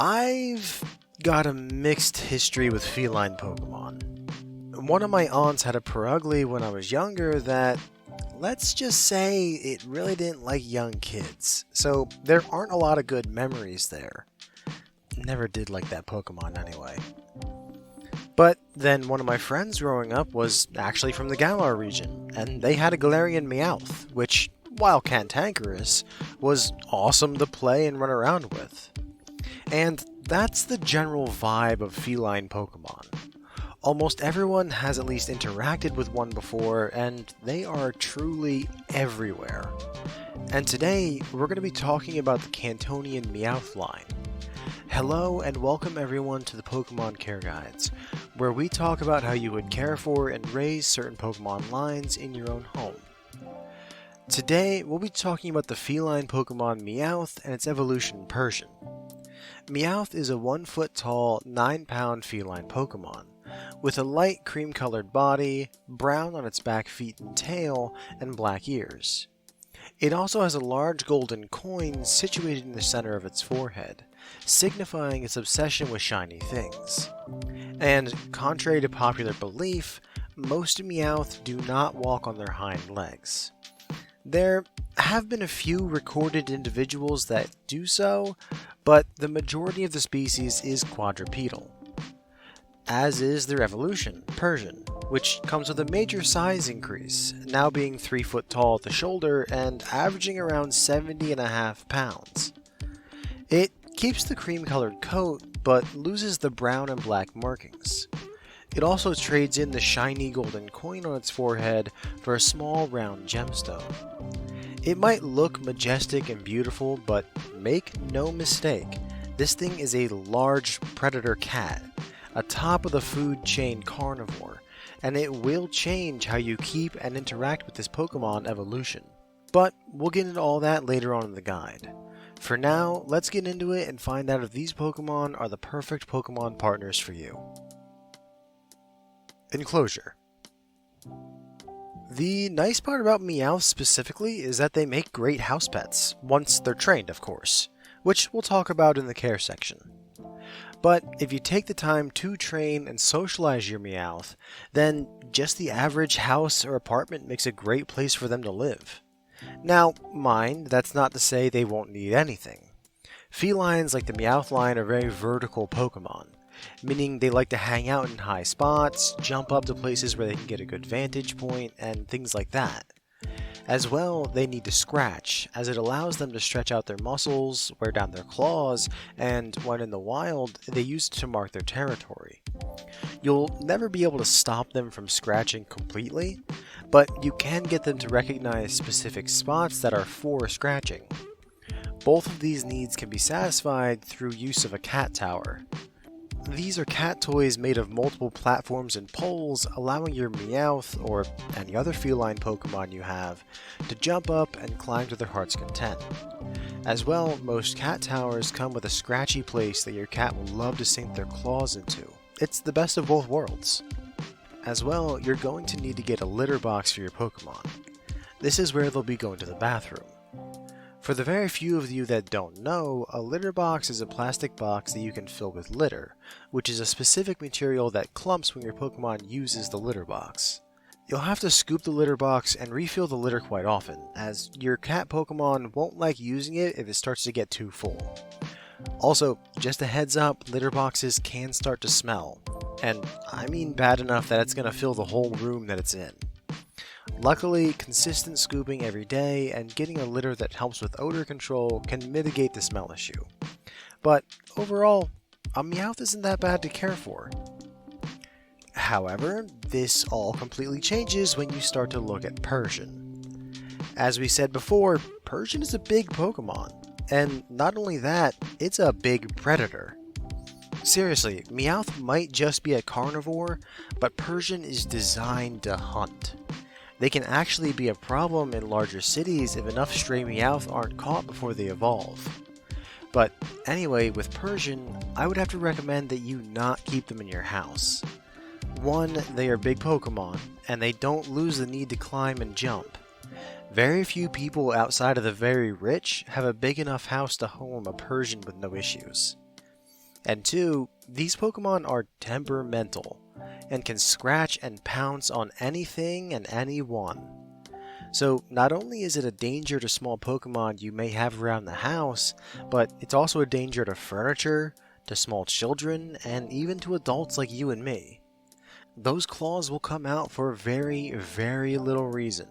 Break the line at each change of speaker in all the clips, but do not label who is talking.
I've got a mixed history with feline Pokemon. One of my aunts had a Purugly when I was younger that, let's just say, it really didn't like young kids, so there aren't a lot of good memories there. Never did like that Pokemon anyway. But then one of my friends growing up was actually from the Galar region, and they had a Galarian Meowth, which, while cantankerous, was awesome to play and run around with. And that's the general vibe of feline Pokemon. Almost everyone has at least interacted with one before, and they are truly everywhere. And today, we're going to be talking about the Cantonian Meowth line. Hello and welcome everyone to the Pokemon Care Guides, where we talk about how you would care for and raise certain Pokemon lines in your own home. Today, we'll be talking about the feline Pokemon Meowth and its evolution Persian. Meowth is a 1-foot tall, 9-pound feline Pokemon, with a light cream-colored body, brown on its back feet and tail, and black ears. It also has a large golden coin situated in the center of its forehead, signifying its obsession with shiny things. And, contrary to popular belief, most Meowth do not walk on their hind legs. There have been a few recorded individuals that do so, but the majority of the species is quadrupedal. As is their evolution, Persian, which comes with a major size increase, now being 3 foot tall at the shoulder and averaging around 70.5 pounds. It keeps the cream-colored coat, but loses the brown and black markings. It also trades in the shiny golden coin on its forehead for a small round gemstone. It might look majestic and beautiful, but make no mistake, this thing is a large predator cat, a top of the food chain carnivore, and it will change how you keep and interact with this Pokemon evolution. But we'll get into all that later on in the guide. For now, let's get into it and find out if these Pokemon are the perfect Pokemon partners for you. Enclosure. The nice part about Meowth specifically is that they make great house pets, once they're trained of course, which we'll talk about in the care section. But if you take the time to train and socialize your Meowth, then just the average house or apartment makes a great place for them to live. Now, mind, that's not to say they won't need anything. Felines like the Meowth line are very vertical Pokemon, meaning they like to hang out in high spots, jump up to places where they can get a good vantage point, and things like that. As well, they need to scratch, as it allows them to stretch out their muscles, wear down their claws, and when in the wild, they use it to mark their territory. You'll never be able to stop them from scratching completely, but you can get them to recognize specific spots that are for scratching. Both of these needs can be satisfied through use of a cat tower. These are cat toys made of multiple platforms and poles, allowing your Meowth, or any other feline Pokemon you have, to jump up and climb to their heart's content. As well, most cat towers come with a scratchy place that your cat will love to sink their claws into. It's the best of both worlds. As well, you're going to need to get a litter box for your Pokemon. This is where they'll be going to the bathroom. For the very few of you that don't know, a litter box is a plastic box that you can fill with litter, which is a specific material that clumps when your Pokemon uses the litter box. You'll have to scoop the litter box and refill the litter quite often, as your cat Pokemon won't like using it if it starts to get too full. Also, just a heads up, litter boxes can start to smell, and I mean bad enough that it's going to fill the whole room that it's in. Luckily, consistent scooping every day and getting a litter that helps with odor control can mitigate the smell issue. But overall, a Meowth isn't that bad to care for. However, this all completely changes when you start to look at Persian. As we said before, Persian is a big Pokemon, and not only that, it's a big predator. Seriously, Meowth might just be a carnivore, but Persian is designed to hunt. They can actually be a problem in larger cities if enough stray Meowth aren't caught before they evolve. But anyway, with Persian, I would have to recommend that you not keep them in your house. One, they are big Pokemon, and they don't lose the need to climb and jump. Very few people outside of the very rich have a big enough house to home a Persian with no issues. And two, these Pokemon are temperamental, and can scratch and pounce on anything and anyone. So not only is it a danger to small Pokemon you may have around the house, but it's also a danger to furniture, to small children, and even to adults like you and me. Those claws will come out for very, very little reason.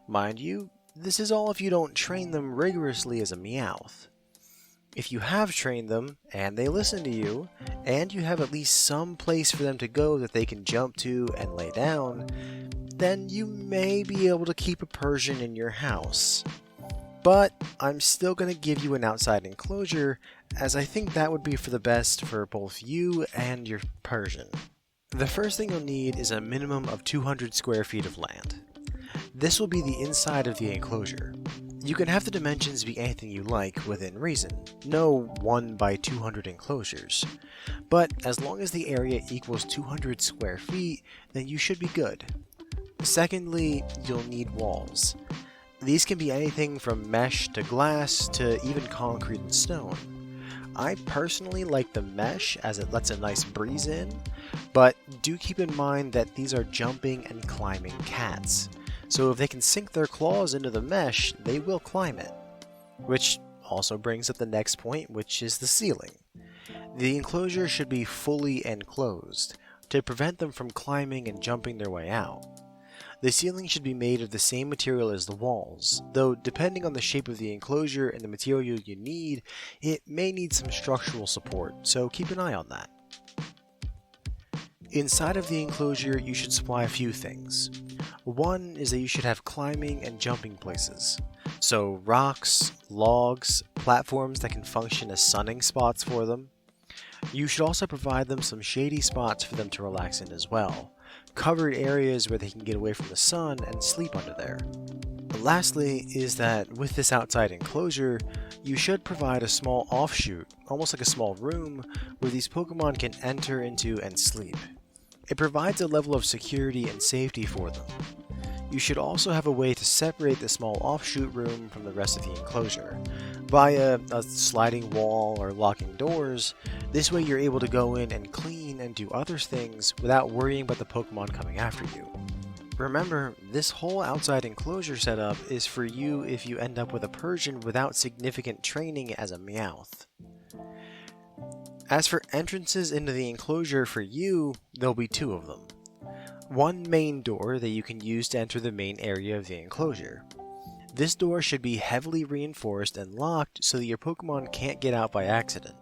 Mind you, this is all if you don't train them rigorously as a Meowth. If you have trained them, and they listen to you, and you have at least some place for them to go that they can jump to and lay down, then you may be able to keep a Persian in your house. But I'm still going to give you an outside enclosure, as I think that would be for the best for both you and your Persian. The first thing you'll need is a minimum of 200 square feet of land. This will be the inside of the enclosure. You can have the dimensions be anything you like within reason, no 1 by 200 enclosures. But as long as the area equals 200 square feet, then you should be good. Secondly, you'll need walls. These can be anything from mesh to glass to even concrete and stone. I personally like the mesh as it lets a nice breeze in, but do keep in mind that these are jumping and climbing cats. So if they can sink their claws into the mesh, they will climb it. Which also brings up the next point, which is the ceiling. The enclosure should be fully enclosed, to prevent them from climbing and jumping their way out. The ceiling should be made of the same material as the walls, though depending on the shape of the enclosure and the material you need, it may need some structural support, so keep an eye on that. Inside of the enclosure, you should supply a few things. One is that you should have climbing and jumping places. So rocks, logs, platforms that can function as sunning spots for them. You should also provide them some shady spots for them to relax in as well. Covered areas where they can get away from the sun and sleep under there. Lastly is that with this outside enclosure, you should provide a small offshoot, almost like a small room, where these Pokemon can enter into and sleep. It provides a level of security and safety for them. You should also have a way to separate the small offshoot room from the rest of the enclosure. Via a sliding wall or locking doors, this way you're able to go in and clean and do other things without worrying about the Pokemon coming after you. Remember, this whole outside enclosure setup is for you if you end up with a Persian without significant training as a Meowth. As for entrances into the enclosure for you, there'll be two of them. One main door that you can use to enter the main area of the enclosure. This door should be heavily reinforced and locked so that your Pokemon can't get out by accident.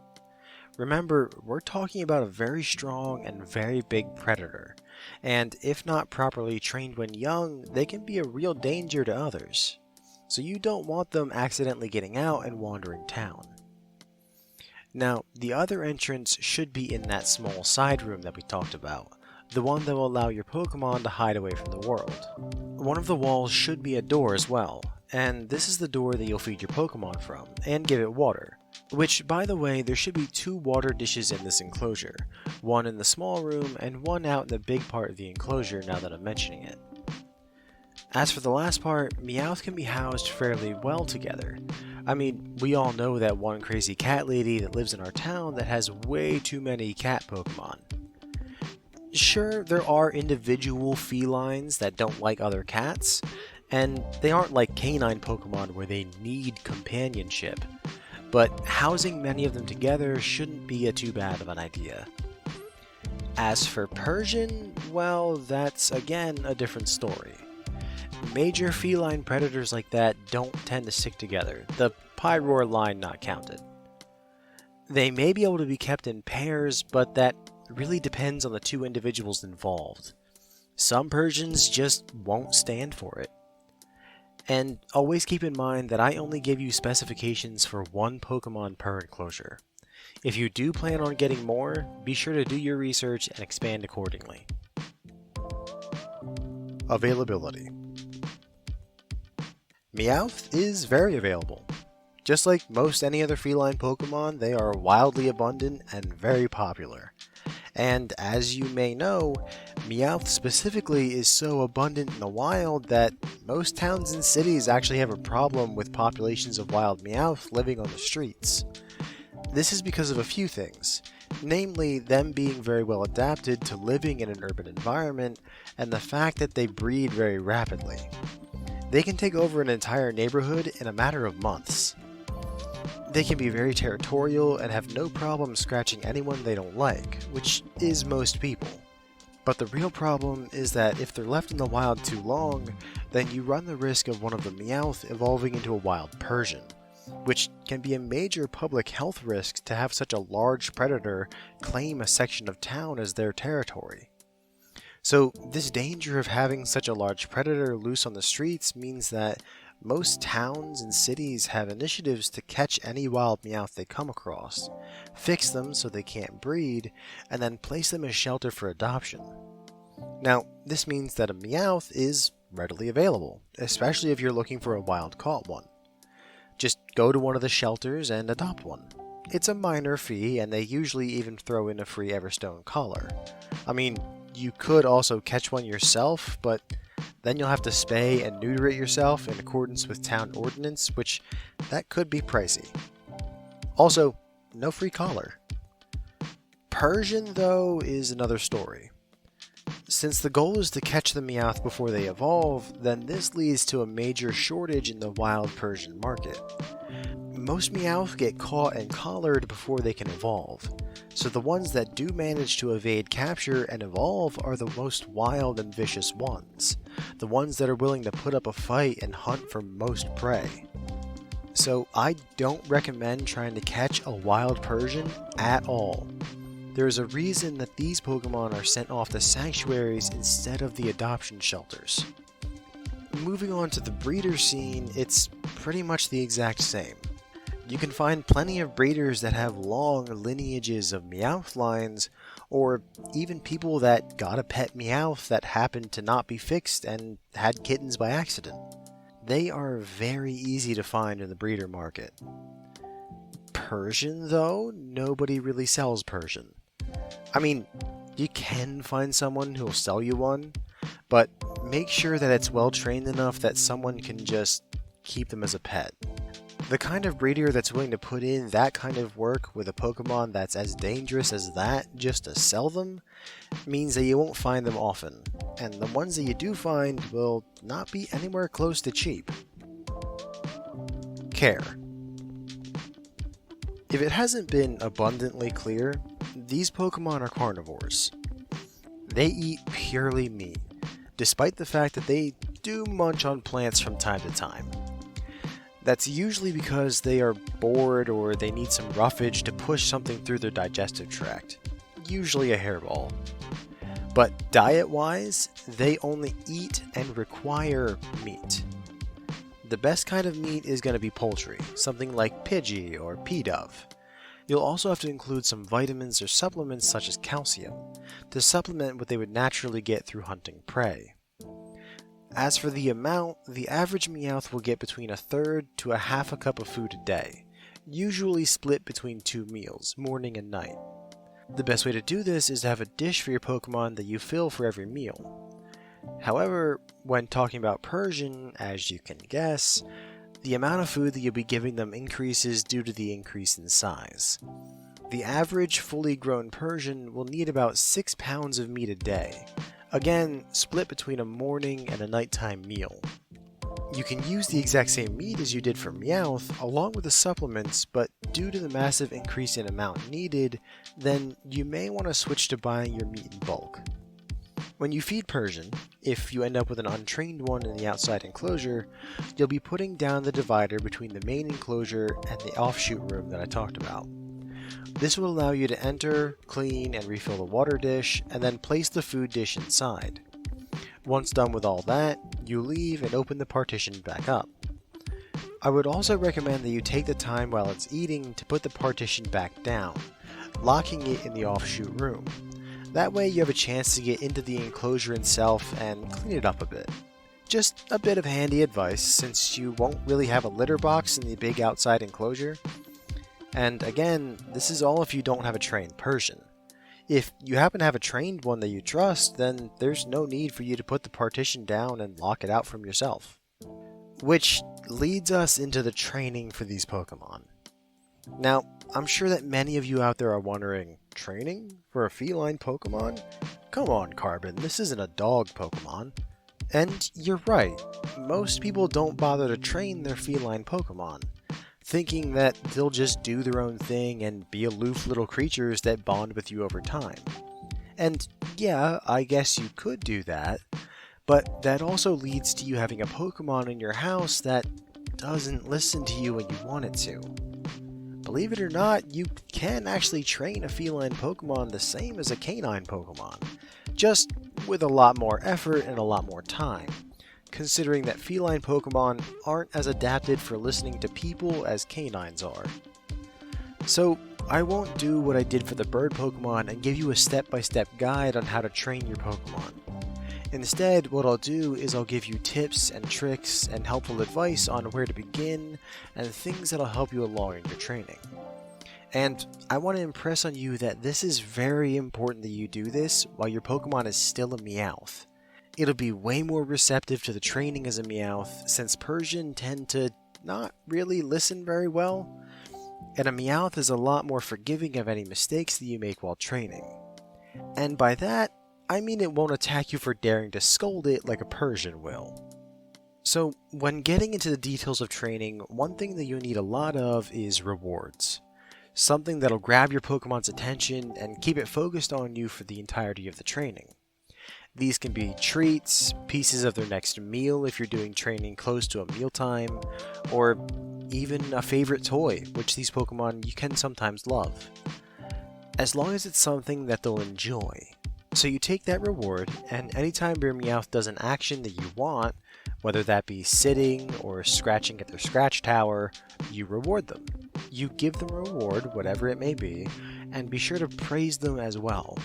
Remember, we're talking about a very strong and very big predator, and if not properly trained when young, they can be a real danger to others. So you don't want them accidentally getting out and wandering town. Now, the other entrance should be in that small side room that we talked about, the one that will allow your Pokemon to hide away from the world. One of the walls should be a door as well, and this is the door that you'll feed your Pokemon from, and give it water. Which, by the way, there should be 2 water dishes in this enclosure, one in the small room and one out in the big part of the enclosure now that I'm mentioning it. As for the last part, Meowth can be housed fairly well together. I mean, we all know that one crazy cat lady that lives in our town that has way too many cat Pokemon. Sure, there are individual felines that don't like other cats, and they aren't like canine Pokemon where they need companionship, but housing many of them together shouldn't be too bad of an idea. As for Persian, well, that's again a different story. Major feline predators like that don't tend to stick together, the Pyroar line not counted. They may be able to be kept in pairs, but that really depends on the 2 individuals involved. Some Persians just won't stand for it. And always keep in mind that I only give you specifications for 1 Pokemon per enclosure. If you do plan on getting more, be sure to do your research and expand accordingly. Availability. Meowth is very available. Just like most any other feline Pokemon, they are wildly abundant and very popular. And as you may know, Meowth specifically is so abundant in the wild that most towns and cities actually have a problem with populations of wild Meowth living on the streets. This is because of a few things, namely them being very well adapted to living in an urban environment and the fact that they breed very rapidly. They can take over an entire neighborhood in a matter of months. They can be very territorial and have no problem scratching anyone they don't like, which is most people. But the real problem is that if they're left in the wild too long, then you run the risk of one of the Meowth evolving into a wild Persian, which can be a major public health risk to have such a large predator claim a section of town as their territory. So this danger of having such a large predator loose on the streets means that most towns and cities have initiatives to catch any wild Meowth they come across, fix them so they can't breed, and then place them as shelter for adoption. Now, this means that a Meowth is readily available, especially if you're looking for a wild caught one. Just go to one of the shelters and adopt one. It's a minor fee, and they usually even throw in a free Everstone collar. I mean, you could also catch one yourself, but then you'll have to spay and neuter it yourself in accordance with town ordinance, which that could be pricey. Also, no free collar. Persian, though, is another story. Since the goal is to catch the Meowth before they evolve, then this leads to a major shortage in the wild Persian market. Most Meowth get caught and collared before they can evolve, so the ones that do manage to evade capture and evolve are the most wild and vicious ones, the ones that are willing to put up a fight and hunt for most prey. So I don't recommend trying to catch a wild Persian at all. There is a reason that these Pokemon are sent off to sanctuaries instead of the adoption shelters. Moving on to the breeder scene, it's pretty much the exact same. You can find plenty of breeders that have long lineages of Meowth lines, or even people that got a pet Meowth that happened to not be fixed and had kittens by accident. They are very easy to find in the breeder market. Persian, though, nobody really sells Persian. I mean, you can find someone who'll sell you one, but make sure that it's well trained enough that someone can just keep them as a pet. The kind of breeder that's willing to put in that kind of work with a Pokemon that's as dangerous as that just to sell them means that you won't find them often, and the ones that you do find will not be anywhere close to cheap. Care. If it hasn't been abundantly clear, these Pokemon are carnivores. They eat purely meat, despite the fact that they do munch on plants from time to time. That's usually because they are bored or they need some roughage to push something through their digestive tract, usually a hairball. But diet-wise, they only eat and require meat. The best kind of meat is going to be poultry, something like Pidgey or P-Dove. You'll also have to include some vitamins or supplements such as calcium, to supplement what they would naturally get through hunting prey. As for the amount, the average Meowth will get between a third to a half a cup of food a day, usually split between 2 meals, morning and night. The best way to do this is to have a dish for your Pokemon that you fill for every meal. However, when talking about Persian, as you can guess, the amount of food that you'll be giving them increases due to the increase in size. The average fully grown Persian will need about 6 pounds of meat a day, again split between a morning and a nighttime meal. You can use the exact same meat as you did for Meowth along with the supplements, but due to the massive increase in amount needed, then you may want to switch to buying your meat in bulk. When you feed Persian, if you end up with an untrained one in the outside enclosure, you'll be putting down the divider between the main enclosure and the offshoot room that I talked about. This will allow you to enter, clean, and refill the water dish, and then place the food dish inside. Once done with all that, you leave and open the partition back up. I would also recommend that you take the time while it's eating to put the partition back down, locking it in the offshoot room. That way you have a chance to get into the enclosure itself and clean it up a bit. Just a bit of handy advice since you won't really have a litter box in the big outside enclosure. And again, this is all if you don't have a trained Persian. If you happen to have a trained one that you trust, then there's no need for you to put the partition down and lock it out from yourself. Which leads us into the training for these Pokemon. Now, I'm sure that many of you out there are wondering, training for a feline Pokemon? Come on, Carbon, this isn't a dog Pokemon. And you're right, most people don't bother to train their feline Pokemon, thinking that they'll just do their own thing and be aloof little creatures that bond with you over time. And yeah, I guess you could do that, but that also leads to you having a Pokemon in your house that doesn't listen to you when you want it to. Believe it or not, you can actually train a feline Pokemon the same as a canine Pokemon, just with a lot more effort and a lot more time, considering that feline Pokemon aren't as adapted for listening to people as canines are. So I won't do what I did for the bird Pokemon and give you a step-by-step guide on how to train your Pokemon. Instead, what I'll do is I'll give you tips and tricks and helpful advice on where to begin and things that'll help you along in your training. And I want to impress on you that this is very important that you do this while your Pokemon is still a Meowth. It'll be way more receptive to the training as a Meowth since Persian tend to not really listen very well, and a Meowth is a lot more forgiving of any mistakes that you make while training. And by that, I mean it won't attack you for daring to scold it like a Persian will. So, when getting into the details of training, one thing that you need a lot of is rewards. Something that'll grab your Pokemon's attention and keep it focused on you for the entirety of the training. These can be treats, pieces of their next meal if you're doing training close to a mealtime, or even a favorite toy, which these Pokemon you can sometimes love. As long as it's something that they'll enjoy. So you take that reward, and anytime your Meowth does an action that you want, whether that be sitting or scratching at their scratch tower, you reward them. You give them a reward, whatever it may be, and be sure to praise them as well.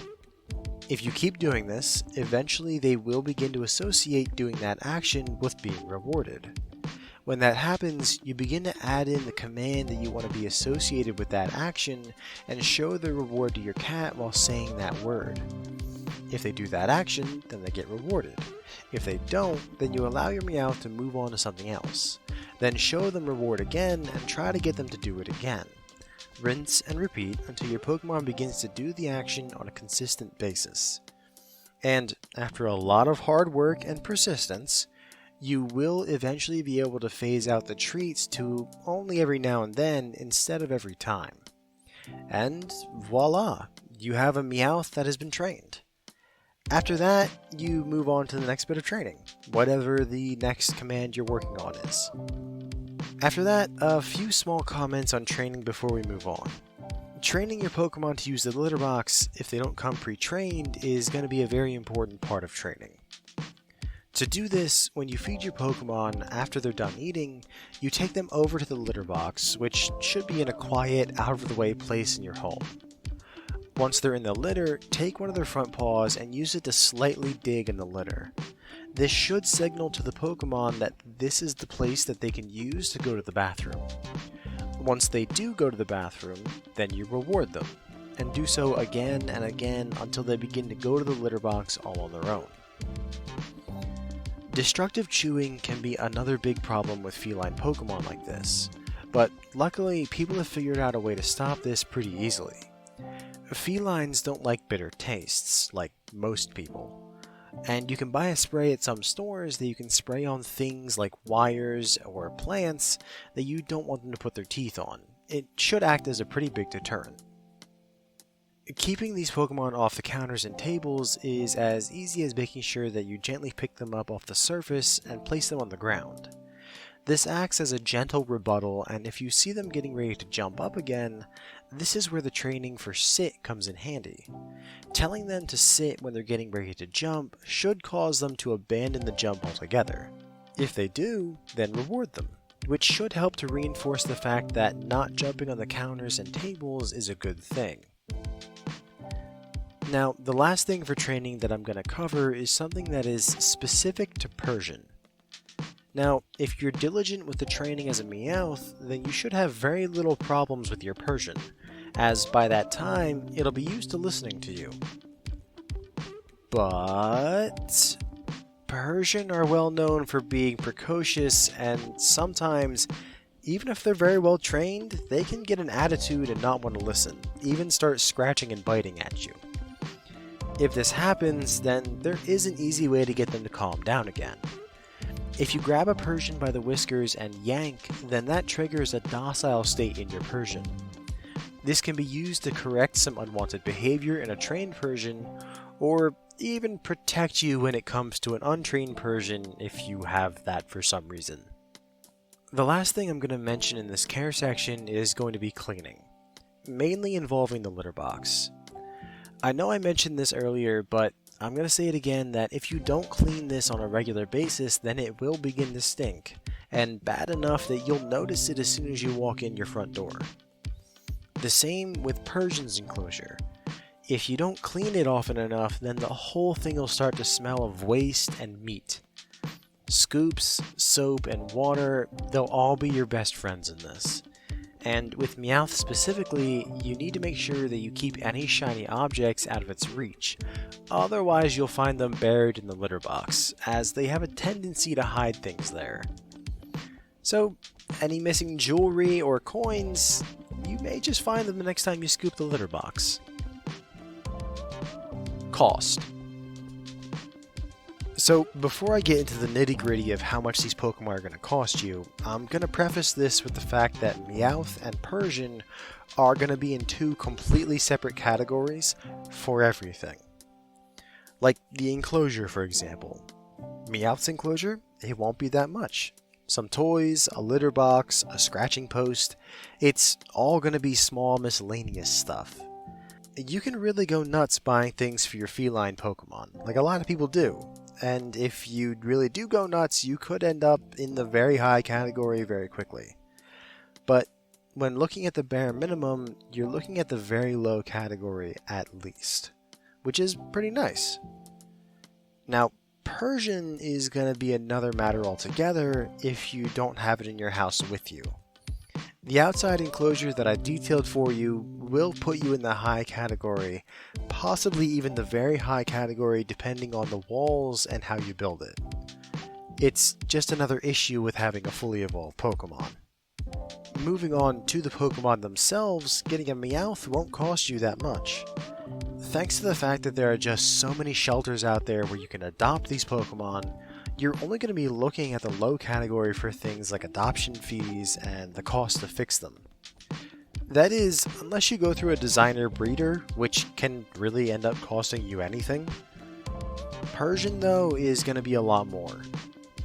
If you keep doing this, eventually they will begin to associate doing that action with being rewarded. When that happens, you begin to add in the command that you want to be associated with that action and show the reward to your cat while saying that word. If they do that action, then they get rewarded. If they don't, then you allow your Meowth to move on to something else. Then show them reward again and try to get them to do it again. Rinse and repeat until your Pokemon begins to do the action on a consistent basis. And after a lot of hard work and persistence, you will eventually be able to phase out the treats to only every now and then instead of every time. And voila, you have a Meowth that has been trained. After that, you move on to the next bit of training, whatever the next command you're working on is. After that, a few small comments on training before we move on. Training your Pokemon to use the litter box if they don't come pre-trained is going to be a very important part of training. To do this, when you feed your Pokemon after they're done eating, you take them over to the litter box, which should be in a quiet, out-of-the-way place in your home. Once they're in the litter, take one of their front paws and use it to slightly dig in the litter. This should signal to the Pokemon that this is the place that they can use to go to the bathroom. Once they do go to the bathroom, then you reward them, and do so again and again until they begin to go to the litter box all on their own. Destructive chewing can be another big problem with feline Pokemon like this, but luckily people have figured out a way to stop this pretty easily. Felines don't like bitter tastes, like most people, and you can buy a spray at some stores that you can spray on things like wires or plants that you don't want them to put their teeth on. It should act as a pretty big deterrent. Keeping these Pokemon off the counters and tables is as easy as making sure that you gently pick them up off the surface and place them on the ground. This acts as a gentle rebuttal, and if you see them getting ready to jump up again, this is where the training for sit comes in handy. Telling them to sit when they're getting ready to jump should cause them to abandon the jump altogether. If they do, then reward them, which should help to reinforce the fact that not jumping on the counters and tables is a good thing. Now, the last thing for training that I'm going to cover is something that is specific to Persian. Now, if you're diligent with the training as a Meowth, then you should have very little problems with your Persian, as by that time, it'll be used to listening to you. But Persian are well known for being precocious, and sometimes, even if they're very well trained, they can get an attitude and not want to listen, even start scratching and biting at you. If this happens, then there is an easy way to get them to calm down again. If you grab a Persian by the whiskers and yank, then that triggers a docile state in your Persian. This can be used to correct some unwanted behavior in a trained Persian, or even protect you when it comes to an untrained Persian if you have that for some reason. The last thing I'm going to mention in this care section is going to be cleaning, mainly involving the litter box. I know I mentioned this earlier, but I'm going to say it again that if you don't clean this on a regular basis, then it will begin to stink, and bad enough that you'll notice it as soon as you walk in your front door. The same with Persian's enclosure. If you don't clean it often enough, then the whole thing will start to smell of waste and meat. Scoops, soap, and water, they'll all be your best friends in this. And with Meowth specifically, you need to make sure that you keep any shiny objects out of its reach. Otherwise, you'll find them buried in the litter box, as they have a tendency to hide things there. So, any missing jewelry or coins, you may just find them the next time you scoop the litter box. Cost. So, before I get into the nitty-gritty of how much these Pokemon are going to cost you, I'm going to preface this with the fact that Meowth and Persian are going to be in two completely separate categories for everything. Like the enclosure, for example. Meowth's enclosure, it won't be that much. Some toys, a litter box, a scratching post, it's all going to be small miscellaneous stuff. You can really go nuts buying things for your feline Pokemon, like a lot of people do. And if you really do go nuts, you could end up in the very high category very quickly. But when looking at the bare minimum, you're looking at the very low category at least, which is pretty nice. Now, Persian is going to be another matter altogether if you don't have it in your house with you. The outside enclosure that I detailed for you will put you in the high category, possibly even the very high category depending on the walls and how you build it. It's just another issue with having a fully evolved Pokemon. Moving on to the Pokemon themselves, getting a Meowth won't cost you that much. Thanks to the fact that there are just so many shelters out there where you can adopt these Pokemon, you're only going to be looking at the low category for things like adoption fees and the cost to fix them. That is, unless you go through a designer breeder, which can really end up costing you anything. Persian, though, is going to be a lot more.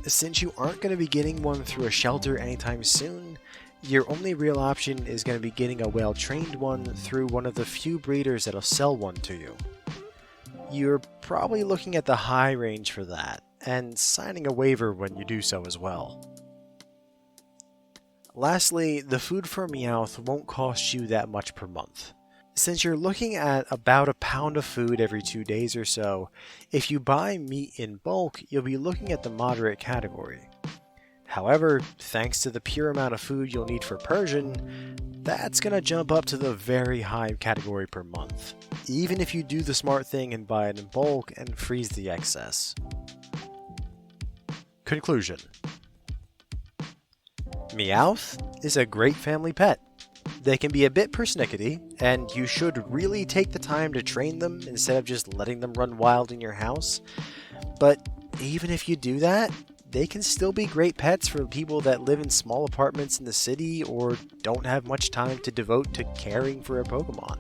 Since you aren't going to be getting one through a shelter anytime soon, your only real option is going to be getting a well-trained one through one of the few breeders that'll sell one to you. You're probably looking at the high range for that, and signing a waiver when you do so as well. Lastly, the food for Meowth won't cost you that much per month. Since you're looking at about a pound of food every 2 days or so, if you buy meat in bulk, you'll be looking at the moderate category. However, thanks to the pure amount of food you'll need for Persian, that's going to jump up to the very high category per month, even if you do the smart thing and buy it in bulk and freeze the excess. Conclusion. Meowth is a great family pet. They can be a bit persnickety, and you should really take the time to train them instead of just letting them run wild in your house. But even if you do that, they can still be great pets for people that live in small apartments in the city or don't have much time to devote to caring for a Pokemon.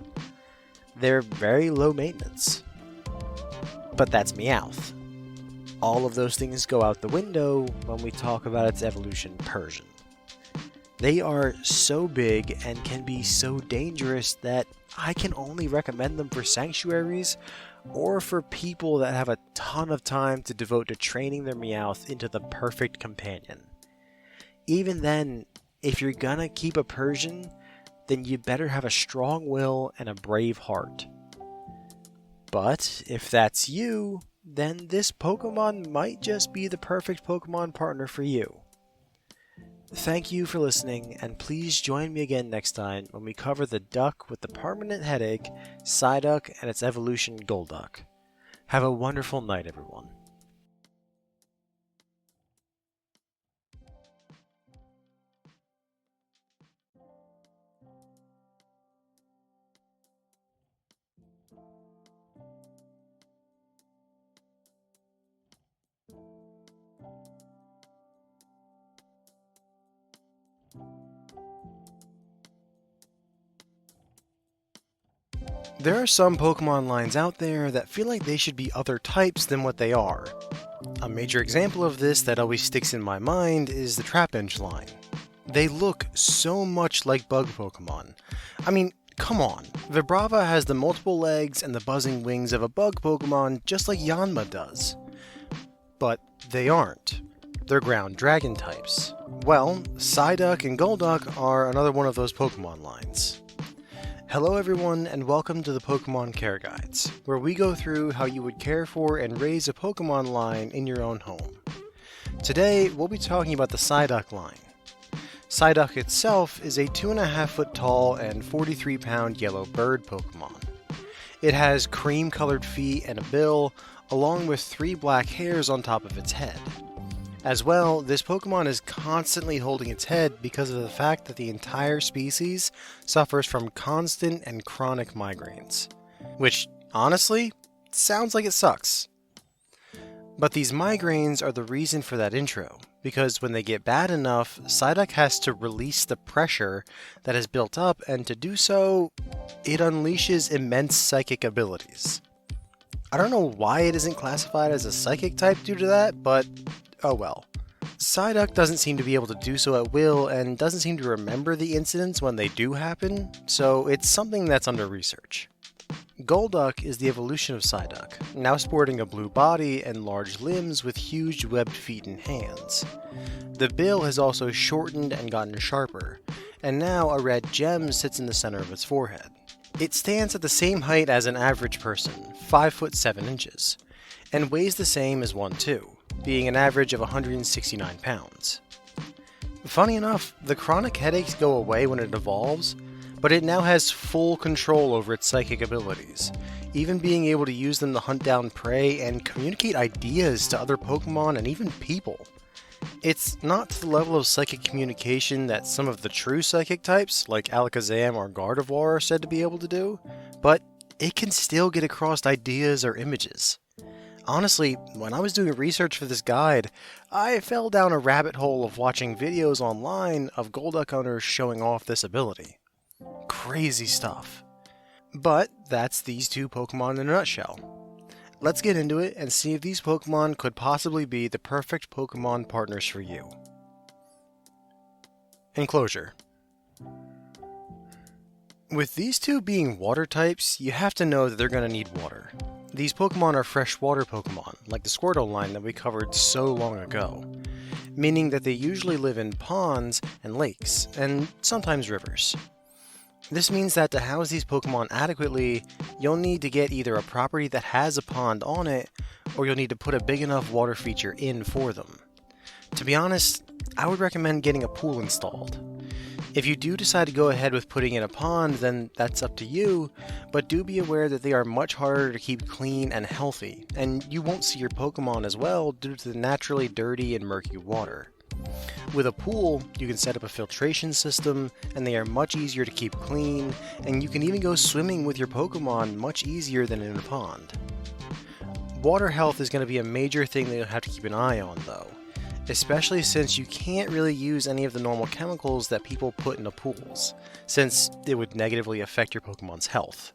They're very low maintenance. But that's Meowth. All of those things go out the window when we talk about its evolution Persian. They are so big and can be so dangerous that I can only recommend them for sanctuaries or for people that have a ton of time to devote to training their Meowth into the perfect companion. Even then, if you're gonna keep a Persian, then you better have a strong will and a brave heart. But if that's you, then this Pokemon might just be the perfect Pokemon partner for you. Thank you for listening, and please join me again next time when we cover the duck with the permanent headache, Psyduck, and its evolution Golduck. Have a wonderful night, everyone. There are some Pokemon lines out there that feel like they should be other types than what they are. A major example of this that always sticks in my mind is the Trapinch line. They look so much like bug Pokemon. I mean, come on. Vibrava has the multiple legs and the buzzing wings of a bug Pokemon just like Yanma does. But they aren't. They're ground dragon types. Well, Psyduck and Golduck are another one of those Pokemon lines. Hello everyone, and welcome to the Pokemon Care Guides, where we go through how you would care for and raise a Pokemon line in your own home. Today, we'll be talking about the Psyduck line. Psyduck itself is a 2.5 foot tall and 43 pound yellow bird Pokemon. It has cream-colored feet and a bill, along with 3 black hairs on top of its head. As well, this Pokemon is constantly holding its head because of the fact that the entire species suffers from constant and chronic migraines. Which, honestly, sounds like it sucks. But these migraines are the reason for that intro, because when they get bad enough, Psyduck has to release the pressure that has built up, and to do so, it unleashes immense psychic abilities. I don't know why it isn't classified as a psychic type due to that, but oh well. Psyduck doesn't seem to be able to do so at will, and doesn't seem to remember the incidents when they do happen, so it's something that's under research. Golduck is the evolution of Psyduck, now sporting a blue body and large limbs with huge webbed feet and hands. The bill has also shortened and gotten sharper, and now a red gem sits in the center of its forehead. It stands at the same height as an average person, 5 foot 7 inches, and weighs the same as one too, being an average of 169 pounds. Funny enough, the chronic headaches go away when it evolves, but it now has full control over its psychic abilities, even being able to use them to hunt down prey and communicate ideas to other Pokemon and even people. It's not to the level of psychic communication that some of the true psychic types, like Alakazam or Gardevoir, are said to be able to do, but it can still get across ideas or images. Honestly, when I was doing research for this guide, I fell down a rabbit hole of watching videos online of Golduck owners showing off this ability. Crazy stuff. But that's these two Pokemon in a nutshell. Let's get into it and see if these Pokemon could possibly be the perfect Pokemon partners for you. Enclosure. With these two being water types, you have to know that they're going to need water. These Pokemon are freshwater Pokemon, like the Squirtle line that we covered so long ago, meaning that they usually live in ponds and lakes, and sometimes rivers. This means that to house these Pokemon adequately, you'll need to get either a property that has a pond on it, or you'll need to put a big enough water feature in for them. To be honest, I would recommend getting a pool installed. If you do decide to go ahead with putting in a pond, then that's up to you, but do be aware that they are much harder to keep clean and healthy, and you won't see your Pokemon as well due to the naturally dirty and murky water. With a pool, you can set up a filtration system, and they are much easier to keep clean, and you can even go swimming with your Pokemon much easier than in a pond. Water health is going to be a major thing that you'll have to keep an eye on though, especially since you can't really use any of the normal chemicals that people put into pools, since it would negatively affect your Pokemon's health.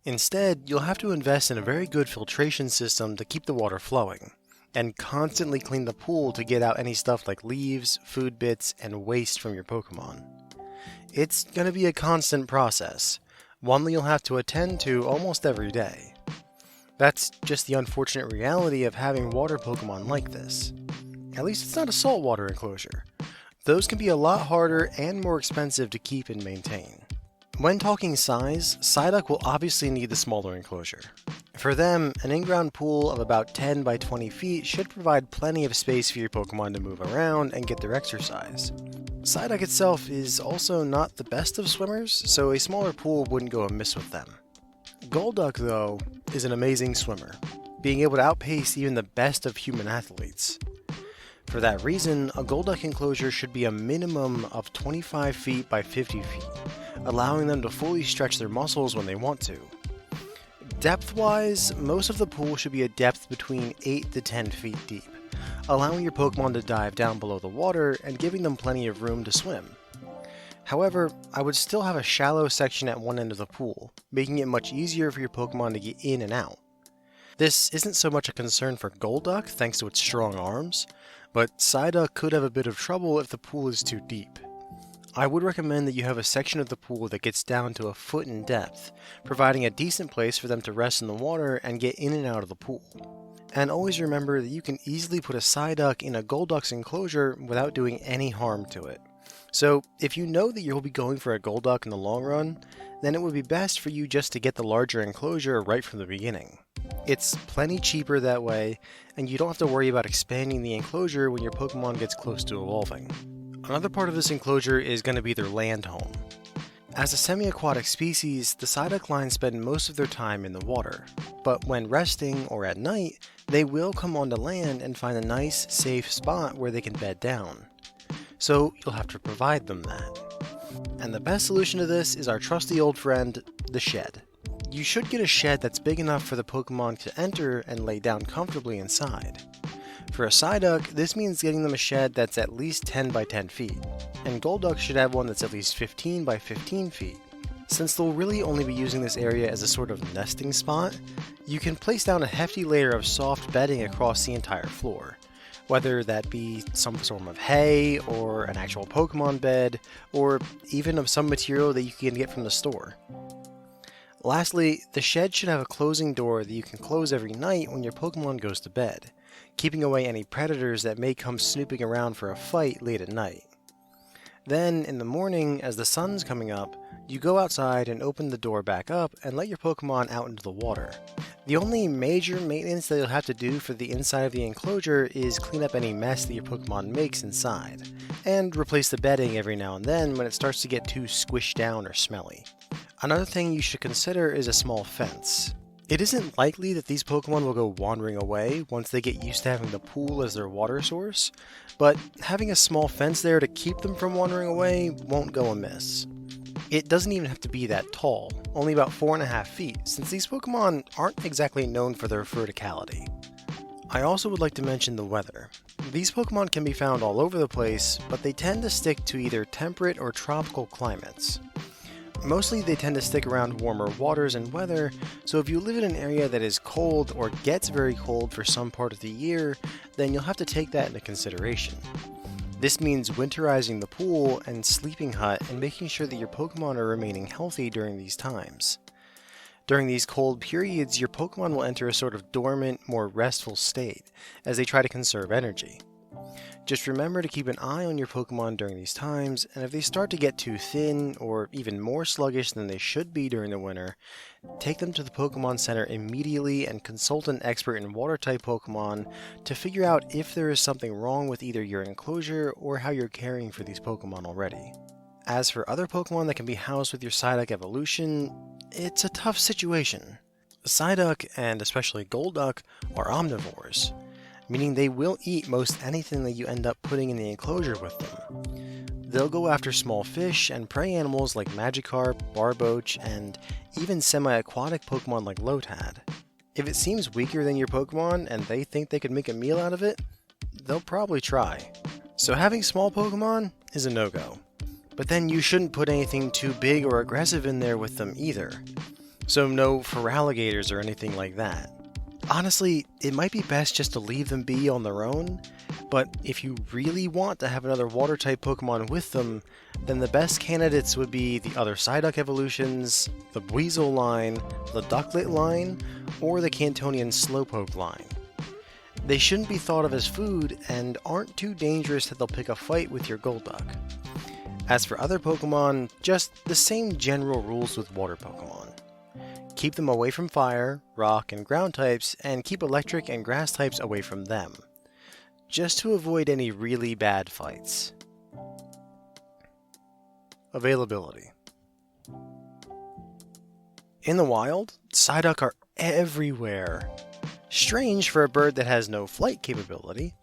Instead, you'll have to invest in a very good filtration system to keep the water flowing, and constantly clean the pool to get out any stuff like leaves, food bits, and waste from your Pokemon. It's going to be a constant process, one that you'll have to attend to almost every day. That's just the unfortunate reality of having water Pokemon like this. At least it's not a saltwater enclosure. Those can be a lot harder and more expensive to keep and maintain. When talking size, Psyduck will obviously need the smaller enclosure. For them, an in-ground pool of about 10 by 20 feet should provide plenty of space for your Pokemon to move around and get their exercise. Psyduck itself is also not the best of swimmers, so a smaller pool wouldn't go amiss with them. Golduck, though, is an amazing swimmer, being able to outpace even the best of human athletes. For that reason, a Golduck enclosure should be a minimum of 25 feet by 50 feet, allowing them to fully stretch their muscles when they want to. Depth-wise, most of the pool should be a depth between 8 to 10 feet deep, allowing your Pokemon to dive down below the water and giving them plenty of room to swim. However, I would still have a shallow section at one end of the pool, making it much easier for your Pokemon to get in and out. This isn't so much a concern for Golduck thanks to its strong arms, but Psyduck could have a bit of trouble if the pool is too deep. I would recommend that you have a section of the pool that gets down to a foot in depth, providing a decent place for them to rest in the water and get in and out of the pool. And always remember that you can easily put a Psyduck in a Golduck's enclosure without doing any harm to it. So if you know that you'll be going for a Golduck in the long run, then it would be best for you just to get the larger enclosure right from the beginning. It's plenty cheaper that way, and you don't have to worry about expanding the enclosure when your Pokemon gets close to evolving. Another part of this enclosure is going to be their land home. As a semi-aquatic species, the Psyduck line spend most of their time in the water, but when resting or at night, they will come onto land and find a nice, safe spot where they can bed down. So you'll have to provide them that. And the best solution to this is our trusty old friend, the shed. You should get a shed that's big enough for the Pokemon to enter and lay down comfortably inside. For a Psyduck, this means getting them a shed that's at least 10 by 10 feet, and Golduck should have one that's at least 15 by 15 feet. Since they'll really only be using this area as a sort of nesting spot, you can place down a hefty layer of soft bedding across the entire floor, whether that be some form of hay, or an actual Pokemon bed, or even of some material that you can get from the store. Lastly, the shed should have a closing door that you can close every night when your Pokemon goes to bed, keeping away any predators that may come snooping around for a fight late at night. Then, in the morning, as the sun's coming up, you go outside and open the door back up and let your Pokemon out into the water. The only major maintenance that you'll have to do for the inside of the enclosure is clean up any mess that your Pokemon makes inside, and replace the bedding every now and then when it starts to get too squished down or smelly. Another thing you should consider is a small fence. It isn't likely that these Pokemon will go wandering away once they get used to having the pool as their water source, but having a small fence there to keep them from wandering away won't go amiss. It doesn't even have to be that tall, only about 4.5 feet, since these Pokemon aren't exactly known for their verticality. I also would like to mention the weather. These Pokemon can be found all over the place, but they tend to stick to either temperate or tropical climates. Mostly they tend to stick around warmer waters and weather, so if you live in an area that is cold or gets very cold for some part of the year, then you'll have to take that into consideration. This means winterizing the pool and sleeping hut and making sure that your Pokemon are remaining healthy during these times. During these cold periods, your Pokemon will enter a sort of dormant, more restful state, as they try to conserve energy. Just remember to keep an eye on your Pokemon during these times, and if they start to get too thin, or even more sluggish than they should be during the winter, take them to the Pokemon Center immediately and consult an expert in Water-type Pokemon to figure out if there is something wrong with either your enclosure or how you're caring for these Pokemon already. As for other Pokemon that can be housed with your Psyduck evolution, it's a tough situation. Psyduck, and especially Golduck, are omnivores, meaning they will eat most anything that you end up putting in the enclosure with them. They'll go after small fish and prey animals like Magikarp, Barboach, and even semi-aquatic Pokemon like Lotad. If it seems weaker than your Pokemon and they think they could make a meal out of it, they'll probably try. So having small Pokemon is a no-go. But then you shouldn't put anything too big or aggressive in there with them either. So no Feraligators or anything like that. Honestly, it might be best just to leave them be on their own, but if you really want to have another Water-type Pokemon with them, then the best candidates would be the other Psyduck evolutions, the Weasel line, the Ducklet line, or the Cantonian Slowpoke line. They shouldn't be thought of as food, and aren't too dangerous that they'll pick a fight with your Golduck. As for other Pokemon, just the same general rules with Water Pokemon. Keep them away from fire, rock, and ground types, and keep electric and grass types away from them, just to avoid any really bad fights. Availability. In the wild, Psyduck are everywhere. Strange for a bird that has no flight capability,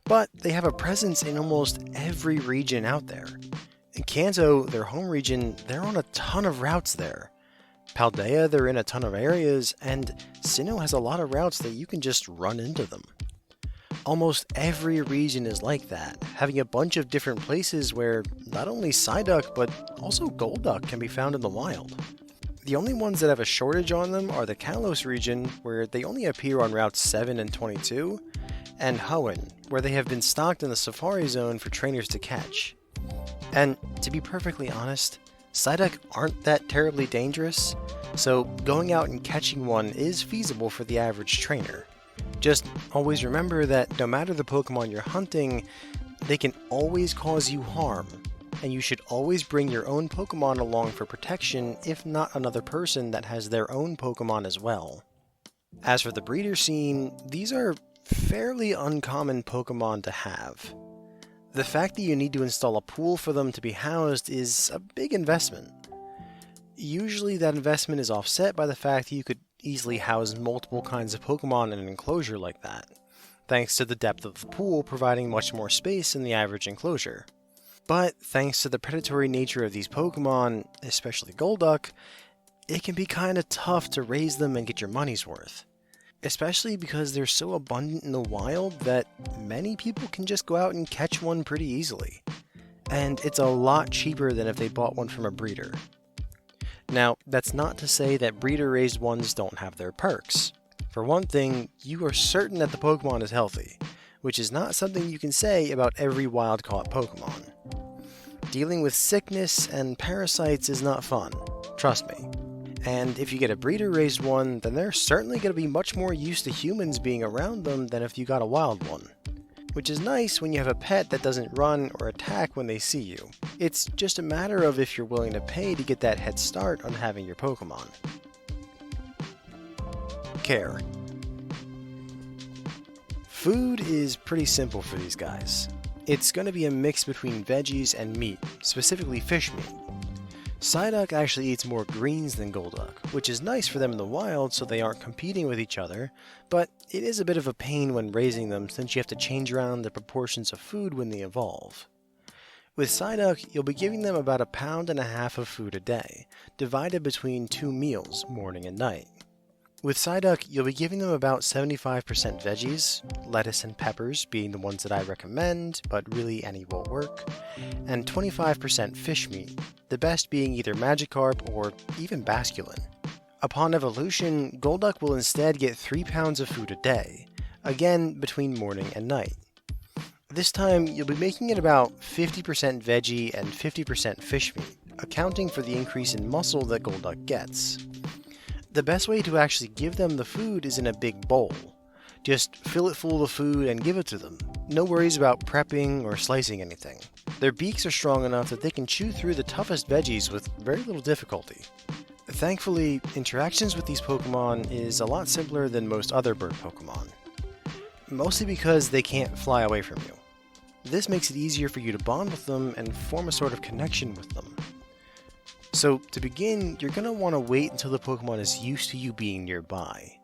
but they have a presence in almost every region out there. In Kanto, their home region, they're on a ton of routes there. Paldea, they're in a ton of areas, and Sinnoh has a lot of routes that you can just run into them. Almost every region is like that, having a bunch of different places where not only Psyduck, but also Golduck can be found in the wild. The only ones that have a shortage on them are the Kalos region, where they only appear on routes 7 and 22, and Hoenn, where they have been stocked in the Safari Zone for trainers to catch. And to be perfectly honest, Psyduck aren't that terribly dangerous, so going out and catching one is feasible for the average trainer. Just always remember that no matter the Pokemon you're hunting, they can always cause you harm, and you should always bring your own Pokemon along for protection, if not another person that has their own Pokemon as well. As for the breeder scene, these are fairly uncommon Pokemon to have. The fact that you need to install a pool for them to be housed is a big investment. Usually that investment is offset by the fact that you could easily house multiple kinds of Pokemon in an enclosure like that, thanks to the depth of the pool providing much more space than the average enclosure. But thanks to the predatory nature of these Pokemon, especially Golduck, it can be kinda tough to raise them and get your money's worth. Especially because they're so abundant in the wild that many people can just go out and catch one pretty easily. And it's a lot cheaper than if they bought one from a breeder. Now, that's not to say that breeder-raised ones don't have their perks. For one thing, you are certain that the Pokemon is healthy, which is not something you can say about every wild-caught Pokemon. Dealing with sickness and parasites is not fun, trust me. And if you get a breeder-raised one, then they're certainly going to be much more used to humans being around them than if you got a wild one. Which is nice when you have a pet that doesn't run or attack when they see you. It's just a matter of if you're willing to pay to get that head start on having your Pokemon. Care. Food is pretty simple for these guys. It's going to be a mix between veggies and meat, specifically fish meat. Psyduck actually eats more greens than Golduck, which is nice for them in the wild so they aren't competing with each other, but it is a bit of a pain when raising them since you have to change around the proportions of food when they evolve. With Psyduck, you'll be giving them about 1.5 pounds of food a day, divided between 2 meals, morning and night. With Psyduck, you'll be giving them about 75% veggies, lettuce and peppers being the ones that I recommend, but really any will work, and 25% fish meat, the best being either Magikarp or even Basculin. Upon evolution, Golduck will instead get 3 pounds of food a day, again between morning and night. This time, you'll be making it about 50% veggie and 50% fish meat, accounting for the increase in muscle that Golduck gets. The best way to actually give them the food is in a big bowl. Just fill it full of food and give it to them. No worries about prepping or slicing anything. Their beaks are strong enough that they can chew through the toughest veggies with very little difficulty. Thankfully, interactions with these Pokemon is a lot simpler than most other bird Pokemon. Mostly because they can't fly away from you. This makes it easier for you to bond with them and form a sort of connection with them. So, to begin, you're going to want to wait until the Pokemon is used to you being nearby.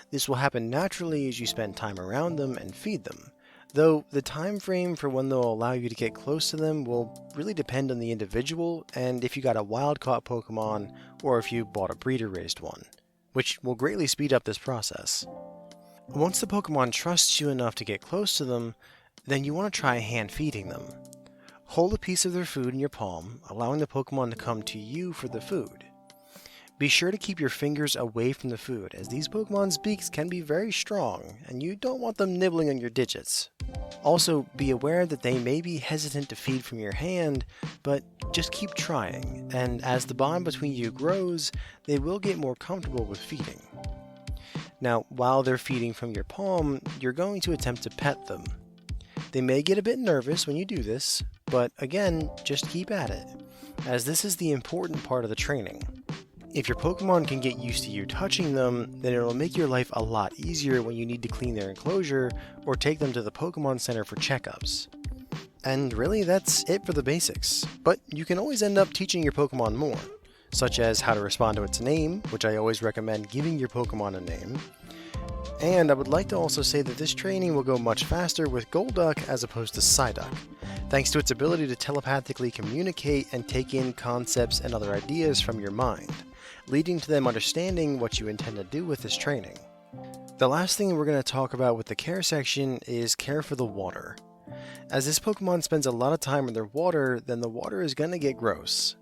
This will happen naturally as you spend time around them and feed them, though the time frame for when they'll allow you to get close to them will really depend on the individual and if you got a wild-caught Pokemon or if you bought a breeder-raised one, which will greatly speed up this process. Once the Pokemon trusts you enough to get close to them, then you want to try hand-feeding them. Hold a piece of their food in your palm, allowing the Pokemon to come to you for the food. Be sure to keep your fingers away from the food, as these Pokemon's beaks can be very strong, and you don't want them nibbling on your digits. Also, be aware that they may be hesitant to feed from your hand, but just keep trying, and as the bond between you grows, they will get more comfortable with feeding. Now, while they're feeding from your palm, you're going to attempt to pet them. They may get a bit nervous when you do this, but again, just keep at it, as this is the important part of the training. If your Pokemon can get used to you touching them, then it'll make your life a lot easier when you need to clean their enclosure or take them to the Pokemon Center for checkups. And really, that's it for the basics. But you can always end up teaching your Pokemon more, such as how to respond to its name, which I always recommend giving your Pokemon a name. And I would like to also say that this training will go much faster with Golduck as opposed to Psyduck, thanks to its ability to telepathically communicate and take in concepts and other ideas from your mind, leading to them understanding what you intend to do with this training. The last thing we're going to talk about with the care section is care for the water. As this Pokemon spends a lot of time in their water, then the water is going to get gross.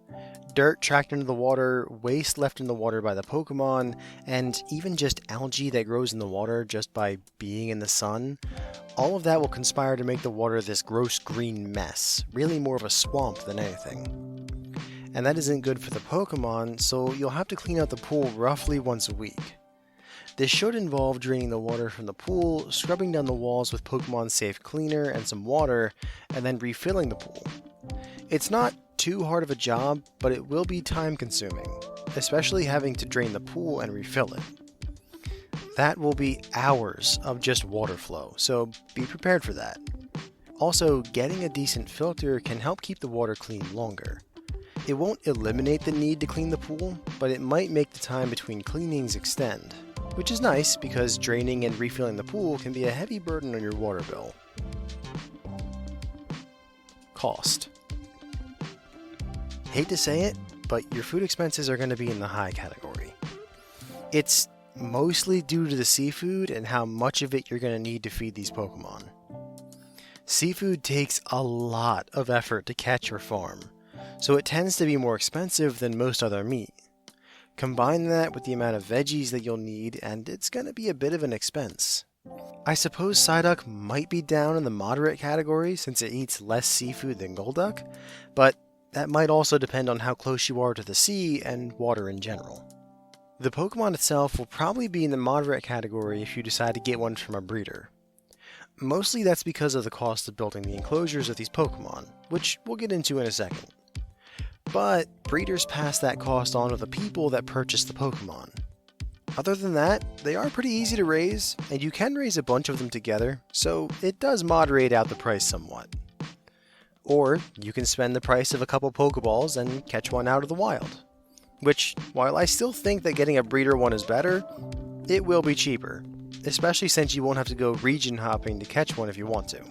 Dirt tracked into the water, waste left in the water by the Pokemon, and even just algae that grows in the water just by being in the sun, all of that will conspire to make the water this gross green mess, really more of a swamp than anything. And that isn't good for the Pokemon, so you'll have to clean out the pool roughly once a week. This should involve draining the water from the pool, scrubbing down the walls with Pokemon Safe Cleaner and some water, and then refilling the pool. It's not too hard of a job, but it will be time consuming, especially having to drain the pool and refill it. That will be hours of just water flow, so be prepared for that. Also, getting a decent filter can help keep the water clean longer. It won't eliminate the need to clean the pool, but it might make the time between cleanings extend, which is nice because draining and refilling the pool can be a heavy burden on your water bill. Cost. Hate to say it, but your food expenses are going to be in the high category. It's mostly due to the seafood and how much of it you're going to need to feed these Pokemon. Seafood takes a lot of effort to catch or farm, so it tends to be more expensive than most other meat. Combine that with the amount of veggies that you'll need, and it's going to be a bit of an expense. I suppose Psyduck might be down in the moderate category since it eats less seafood than Golduck, but that might also depend on how close you are to the sea and water in general. The Pokemon itself will probably be in the moderate category if you decide to get one from a breeder. Mostly that's because of the cost of building the enclosures of these Pokemon, which we'll get into in a second. But breeders pass that cost on to the people that purchase the Pokemon. Other than that, they are pretty easy to raise, and you can raise a bunch of them together, so it does moderate out the price somewhat. Or you can spend the price of a couple Pokeballs and catch one out of the wild. Which, while I still think that getting a breeder one is better, it will be cheaper, especially since you won't have to go region hopping to catch one if you want to.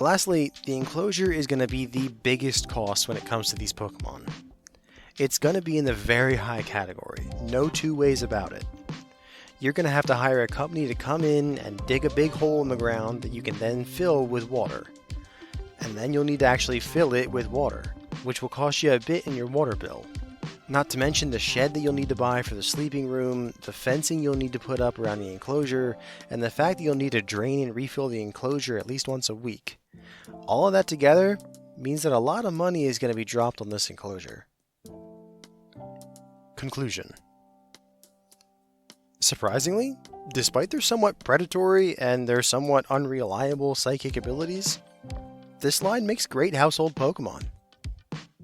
Lastly, the enclosure is going to be the biggest cost when it comes to these Pokemon. It's going to be in the very high category, no two ways about it. You're going to have to hire a company to come in and dig a big hole in the ground that you can then fill with water. And then you'll need to actually fill it with water, which will cost you a bit in your water bill. Not to mention the shed that you'll need to buy for the sleeping room, the fencing you'll need to put up around the enclosure, and the fact that you'll need to drain and refill the enclosure at least once a week. All of that together means that a lot of money is going to be dropped on this enclosure. Conclusion. Surprisingly, despite their somewhat predatory and their somewhat unreliable psychic abilities, this line makes great household Pokemon.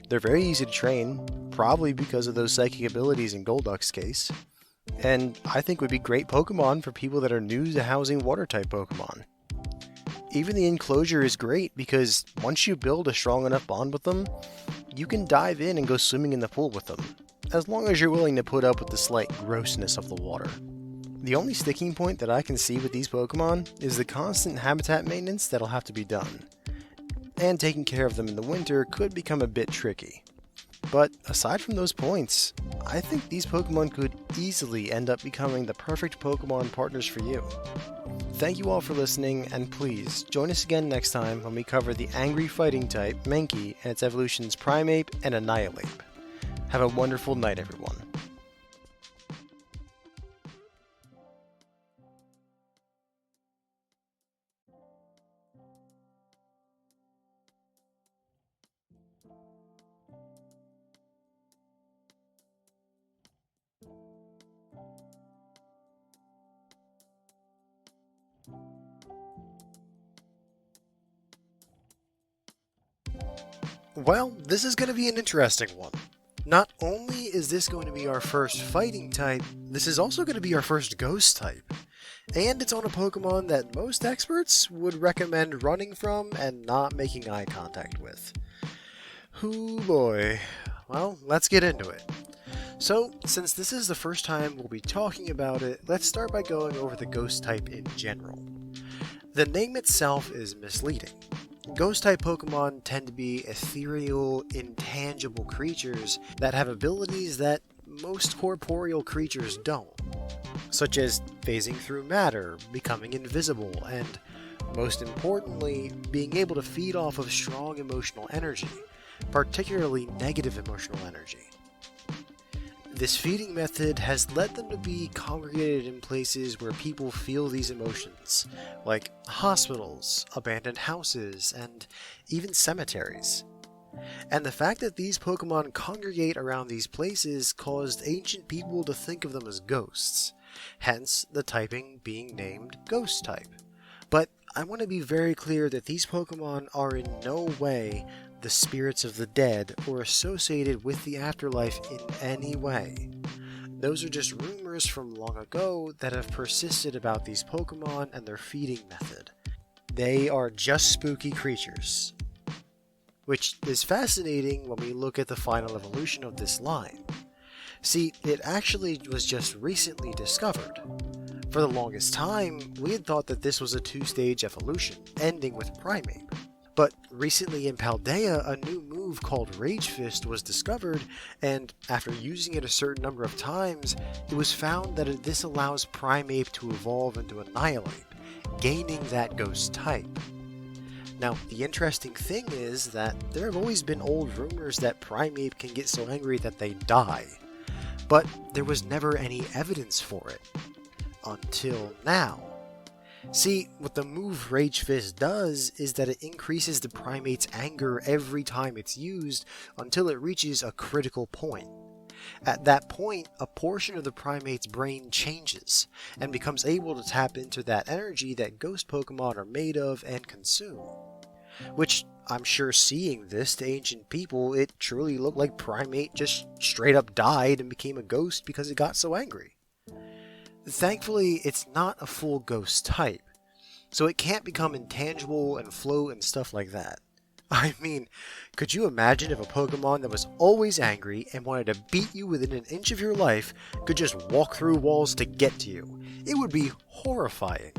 They're very easy to train, probably because of those psychic abilities in Golduck's case, and I think would be great Pokemon for people that are new to housing water-type Pokemon. Even the enclosure is great because once you build a strong enough bond with them, you can dive in and go swimming in the pool with them, as long as you're willing to put up with the slight grossness of the water. The only sticking point that I can see with these Pokemon is the constant habitat maintenance that'll have to be done, and taking care of them in the winter could become a bit tricky. But aside from those points, I think these Pokemon could easily end up becoming the perfect Pokemon partners for you. Thank you all for listening, and please join us again next time when we cover the angry fighting type Mankey and its evolutions Primeape and Annihilape. Have a wonderful night, everyone. Well, this is going to be an interesting one. Not only is this going to be our first fighting type, this is also going to be our first ghost type. And it's on a Pokemon that most experts would recommend running from and not making eye contact with. Hoo boy. Well, let's get into it. So, since this is the first time we'll be talking about it, let's start by going over the ghost type in general. The name itself is misleading. Ghost-type Pokemon tend to be ethereal, intangible creatures that have abilities that most corporeal creatures don't, such as phasing through matter, becoming invisible, and, most importantly, being able to feed off of strong emotional energy, particularly negative emotional energy. This feeding method has led them to be congregated in places where people feel these emotions, like hospitals, abandoned houses, and even cemeteries. And the fact that these Pokemon congregate around these places caused ancient people to think of them as ghosts, hence the typing being named Ghost type. But I want to be very clear that these Pokemon are in no way the spirits of the dead or associated with the afterlife in any way. Those are just rumors from long ago that have persisted about these Pokemon and their feeding method. They are just spooky creatures, which is fascinating when we look at the final evolution of this line. See, it actually was just recently discovered. For the longest time, we had thought that this was a two-stage evolution, ending with Primeape. But recently in Paldea, a new move called Rage Fist was discovered, and after using it a certain number of times, it was found that this allows Primeape to evolve into Annihilate, gaining that ghost type. Now, the interesting thing is that there have always been old rumors that Primeape can get so angry that they die, but there was never any evidence for it. Until now. See, what the move Rage Fist does is that it increases the Primate's anger every time it's used until it reaches a critical point. At that point, a portion of the Primate's brain changes and becomes able to tap into that energy that ghost Pokemon are made of and consume. Which, I'm sure seeing this to ancient people, it truly looked like Primeape just straight up died and became a ghost because it got so angry. Thankfully, it's not a full ghost type, so it can't become intangible and float and stuff like that. I mean, could you imagine if a Pokemon that was always angry and wanted to beat you within an inch of your life could just walk through walls to get to you? It would be horrifying.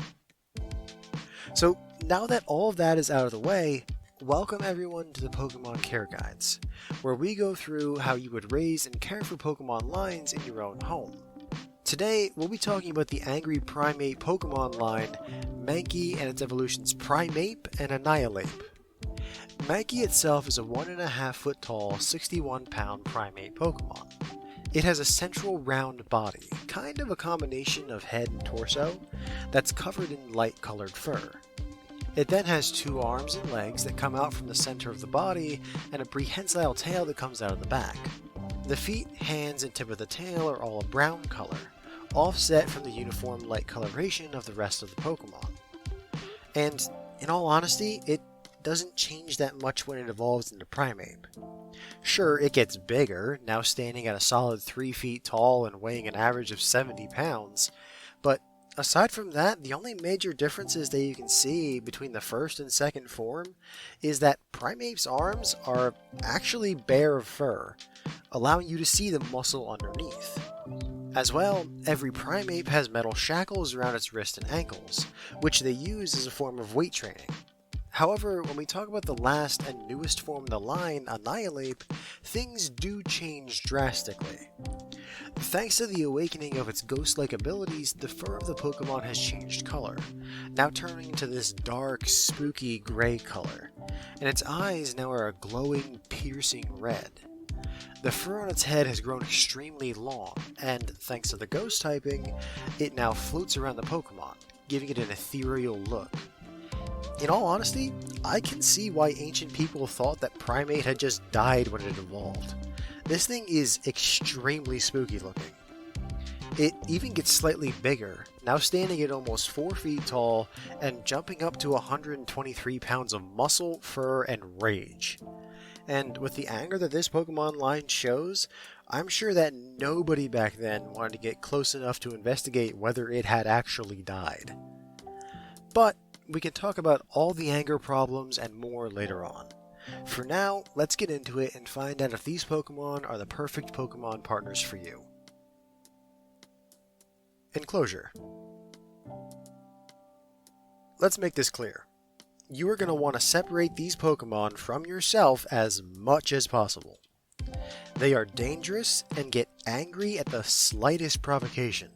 So, now that all of that is out of the way, welcome everyone to the Pokemon Care Guides, where we go through how you would raise and care for Pokemon lines in your own home. Today, we'll be talking about the Angry Primate Pokemon line, Mankey and its evolutions Primeape and Annihilate. Mankey itself is a 1.5 foot tall, 61 pound primate Pokemon. It has a central round body, kind of a combination of head and torso, that's covered in light colored fur. It then has 2 arms and legs that come out from the center of the body, and a prehensile tail that comes out of the back. The feet, hands, and tip of the tail are all a brown color, offset from the uniform light coloration of the rest of the Pokemon. And, in all honesty, it doesn't change that much when it evolves into Primeape. Sure, it gets bigger, now standing at a solid 3 feet tall and weighing an average of 70 pounds, but aside from that, the only major differences that you can see between the first and second form is that Primeape's arms are actually bare of fur, allowing you to see the muscle underneath. As well, every Primeape has metal shackles around its wrists and ankles, which they use as a form of weight training. However, when we talk about the last and newest form of the line, Annihilate, things do change drastically. Thanks to the awakening of its ghost-like abilities, the fur of the Pokemon has changed color, now turning into this dark, spooky gray color, and its eyes now are a glowing, piercing red. The fur on its head has grown extremely long, and thanks to the ghost typing, it now floats around the Pokemon, giving it an ethereal look. In all honesty, I can see why ancient people thought that Primeape had just died when it evolved. This thing is extremely spooky looking. It even gets slightly bigger, now standing at almost 4 feet tall and jumping up to 123 pounds of muscle, fur, and rage. And with the anger that this Pokemon line shows, I'm sure that nobody back then wanted to get close enough to investigate whether it had actually died. But we can talk about all the anger problems and more later on. For now, let's get into it and find out if these Pokemon are the perfect Pokemon partners for you. Enclosure. Let's make this clear. You are going to want to separate these Pokemon from yourself as much as possible. They are dangerous and get angry at the slightest provocation.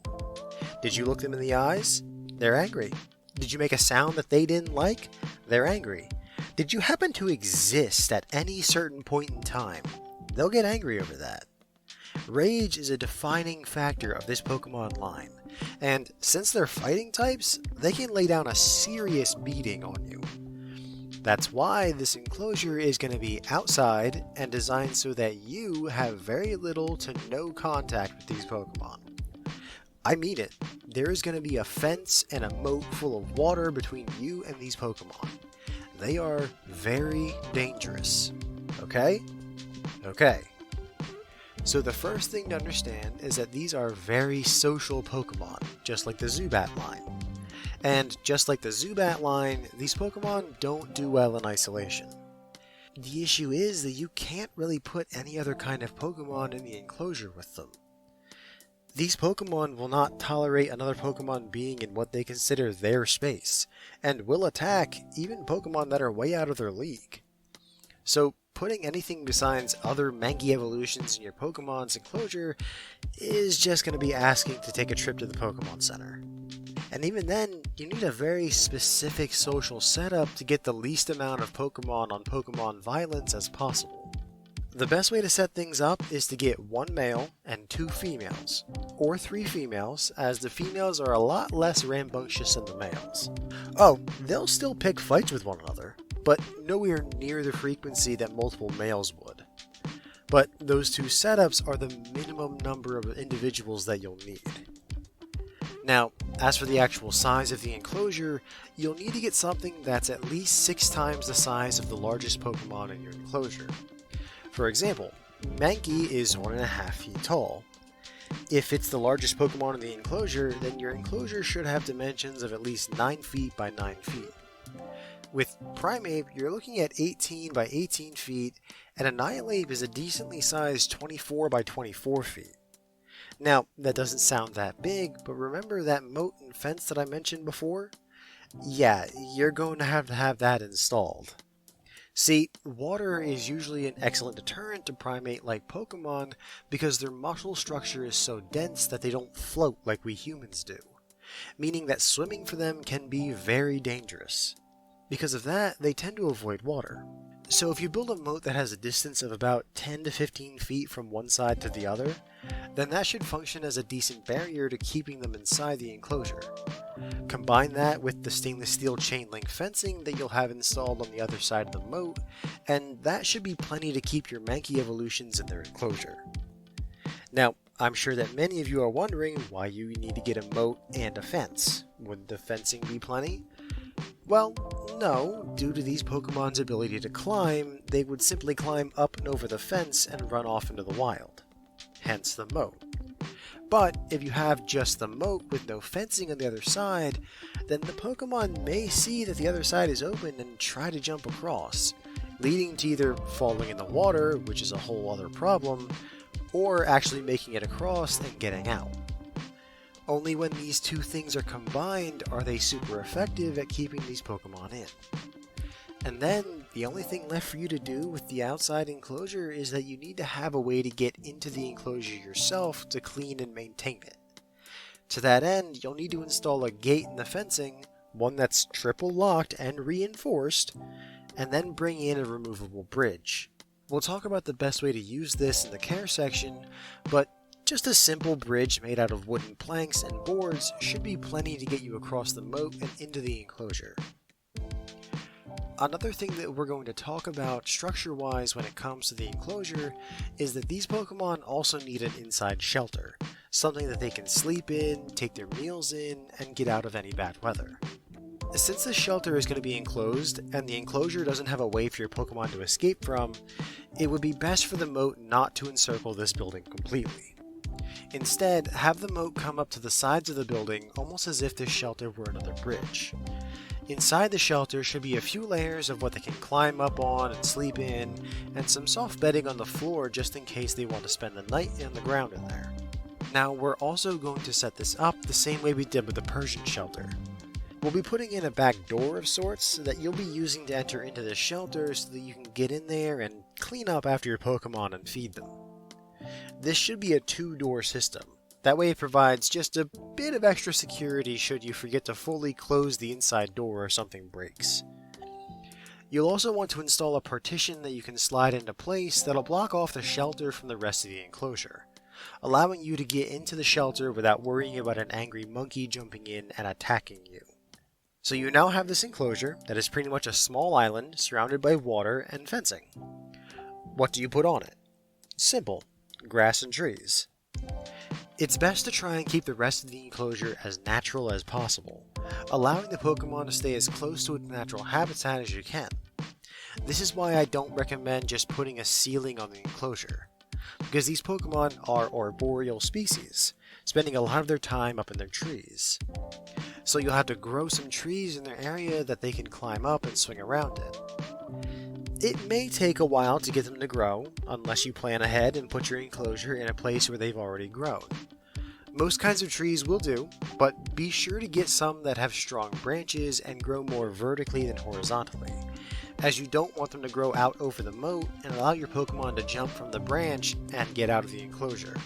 Did you look them in the eyes? They're angry. Did you make a sound that they didn't like? They're angry. Did you happen to exist at any certain point in time? They'll get angry over that. Rage is a defining factor of this Pokemon line, and since they're fighting types, they can lay down a serious beating on you. That's why this enclosure is going to be outside and designed so that you have very little to no contact with these Pokemon. I mean it. There is going to be a fence and a moat full of water between you and these Pokemon. They are very dangerous. Okay? Okay. So the first thing to understand is that these are very social Pokemon, just like the Zubat line. And just like the Zubat line, these Pokemon don't do well in isolation. The issue is that you can't really put any other kind of Pokemon in the enclosure with them. These Pokemon will not tolerate another Pokemon being in what they consider their space, and will attack even Pokemon that are way out of their league. So putting anything besides other Mankey evolutions in your Pokemon's enclosure is just going to be asking to take a trip to the Pokemon Center. And even then, you need a very specific social setup to get the least amount of Pokemon on Pokemon violence as possible. The best way to set things up is to get 1 male and 2 females, or 3 females, as the females are a lot less rambunctious than the males. Oh, they'll still pick fights with one another, but nowhere near the frequency that multiple males would. But those 2 setups are the minimum number of individuals that you'll need. Now, as for the actual size of the enclosure, you'll need to get something that's at least 6 times the size of the largest Pokemon in your enclosure. For example, Mankey is 1.5 feet tall. If it's the largest Pokemon in the enclosure, then your enclosure should have dimensions of at least 9 feet by 9 feet. With Primeape, you're looking at 18 by 18 feet, and Annihilape is a decently sized 24 by 24 feet. Now, that doesn't sound that big, but remember that moat and fence that I mentioned before? Yeah, you're going to have that installed. See, water is usually an excellent deterrent to primate-like Pokemon because their muscle structure is so dense that they don't float like we humans do, meaning that swimming for them can be very dangerous. Because of that, they tend to avoid water. So if you build a moat that has a distance of about 10 to 15 feet from one side to the other, then that should function as a decent barrier to keeping them inside the enclosure. Combine that with the stainless steel chain link fencing that you'll have installed on the other side of the moat, and that should be plenty to keep your Mankey evolutions in their enclosure. Now, I'm sure that many of you are wondering why you need to get a moat and a fence. Wouldn't the fencing be plenty? Well, no, due to these Pokemon's ability to climb, they would simply climb up and over the fence and run off into the wild. Hence the moat. But if you have just the moat with no fencing on the other side, then the Pokemon may see that the other side is open and try to jump across, leading to either falling in the water, which is a whole other problem, or actually making it across and getting out. Only when these 2 things are combined are they super effective at keeping these Pokemon in. And then, the only thing left for you to do with the outside enclosure is that you need to have a way to get into the enclosure yourself to clean and maintain it. To that end, you'll need to install a gate in the fencing, one that's triple locked and reinforced, and then bring in a removable bridge. We'll talk about the best way to use this in the care section, but just a simple bridge made out of wooden planks and boards should be plenty to get you across the moat and into the enclosure. Another thing that we're going to talk about structure-wise when it comes to the enclosure is that these Pokemon also need an inside shelter, something that they can sleep in, take their meals in, and get out of any bad weather. Since the shelter is going to be enclosed, and the enclosure doesn't have a way for your Pokemon to escape from, it would be best for the moat not to encircle this building completely. Instead, have the moat come up to the sides of the building almost as if this shelter were another bridge. Inside the shelter should be a few layers of what they can climb up on and sleep in, and some soft bedding on the floor just in case they want to spend the night on the ground in there. Now, we're also going to set this up the same way we did with the Persian shelter. We'll be putting in a back door of sorts that you'll be using to enter into the shelter so that you can get in there and clean up after your Pokemon and feed them. This should be a 2-door system. That way it provides just a bit of extra security should you forget to fully close the inside door or something breaks. You'll also want to install a partition that you can slide into place that'll block off the shelter from the rest of the enclosure, allowing you to get into the shelter without worrying about an angry monkey jumping in and attacking you. So you now have this enclosure that is pretty much a small island surrounded by water and fencing. What do you put on it? Simple. Grass and trees. It's best to try and keep the rest of the enclosure as natural as possible, allowing the Pokemon to stay as close to its natural habitat as you can. This is why I don't recommend just putting a ceiling on the enclosure, because these Pokemon are arboreal species, spending a lot of their time up in their trees. So you'll have to grow some trees in their area that they can climb up and swing around in. It may take a while to get them to grow, unless you plan ahead and put your enclosure in a place where they've already grown. Most kinds of trees will do, but be sure to get some that have strong branches and grow more vertically than horizontally, as you don't want them to grow out over the moat and allow your Pokemon to jump from the branch and get out of the enclosure.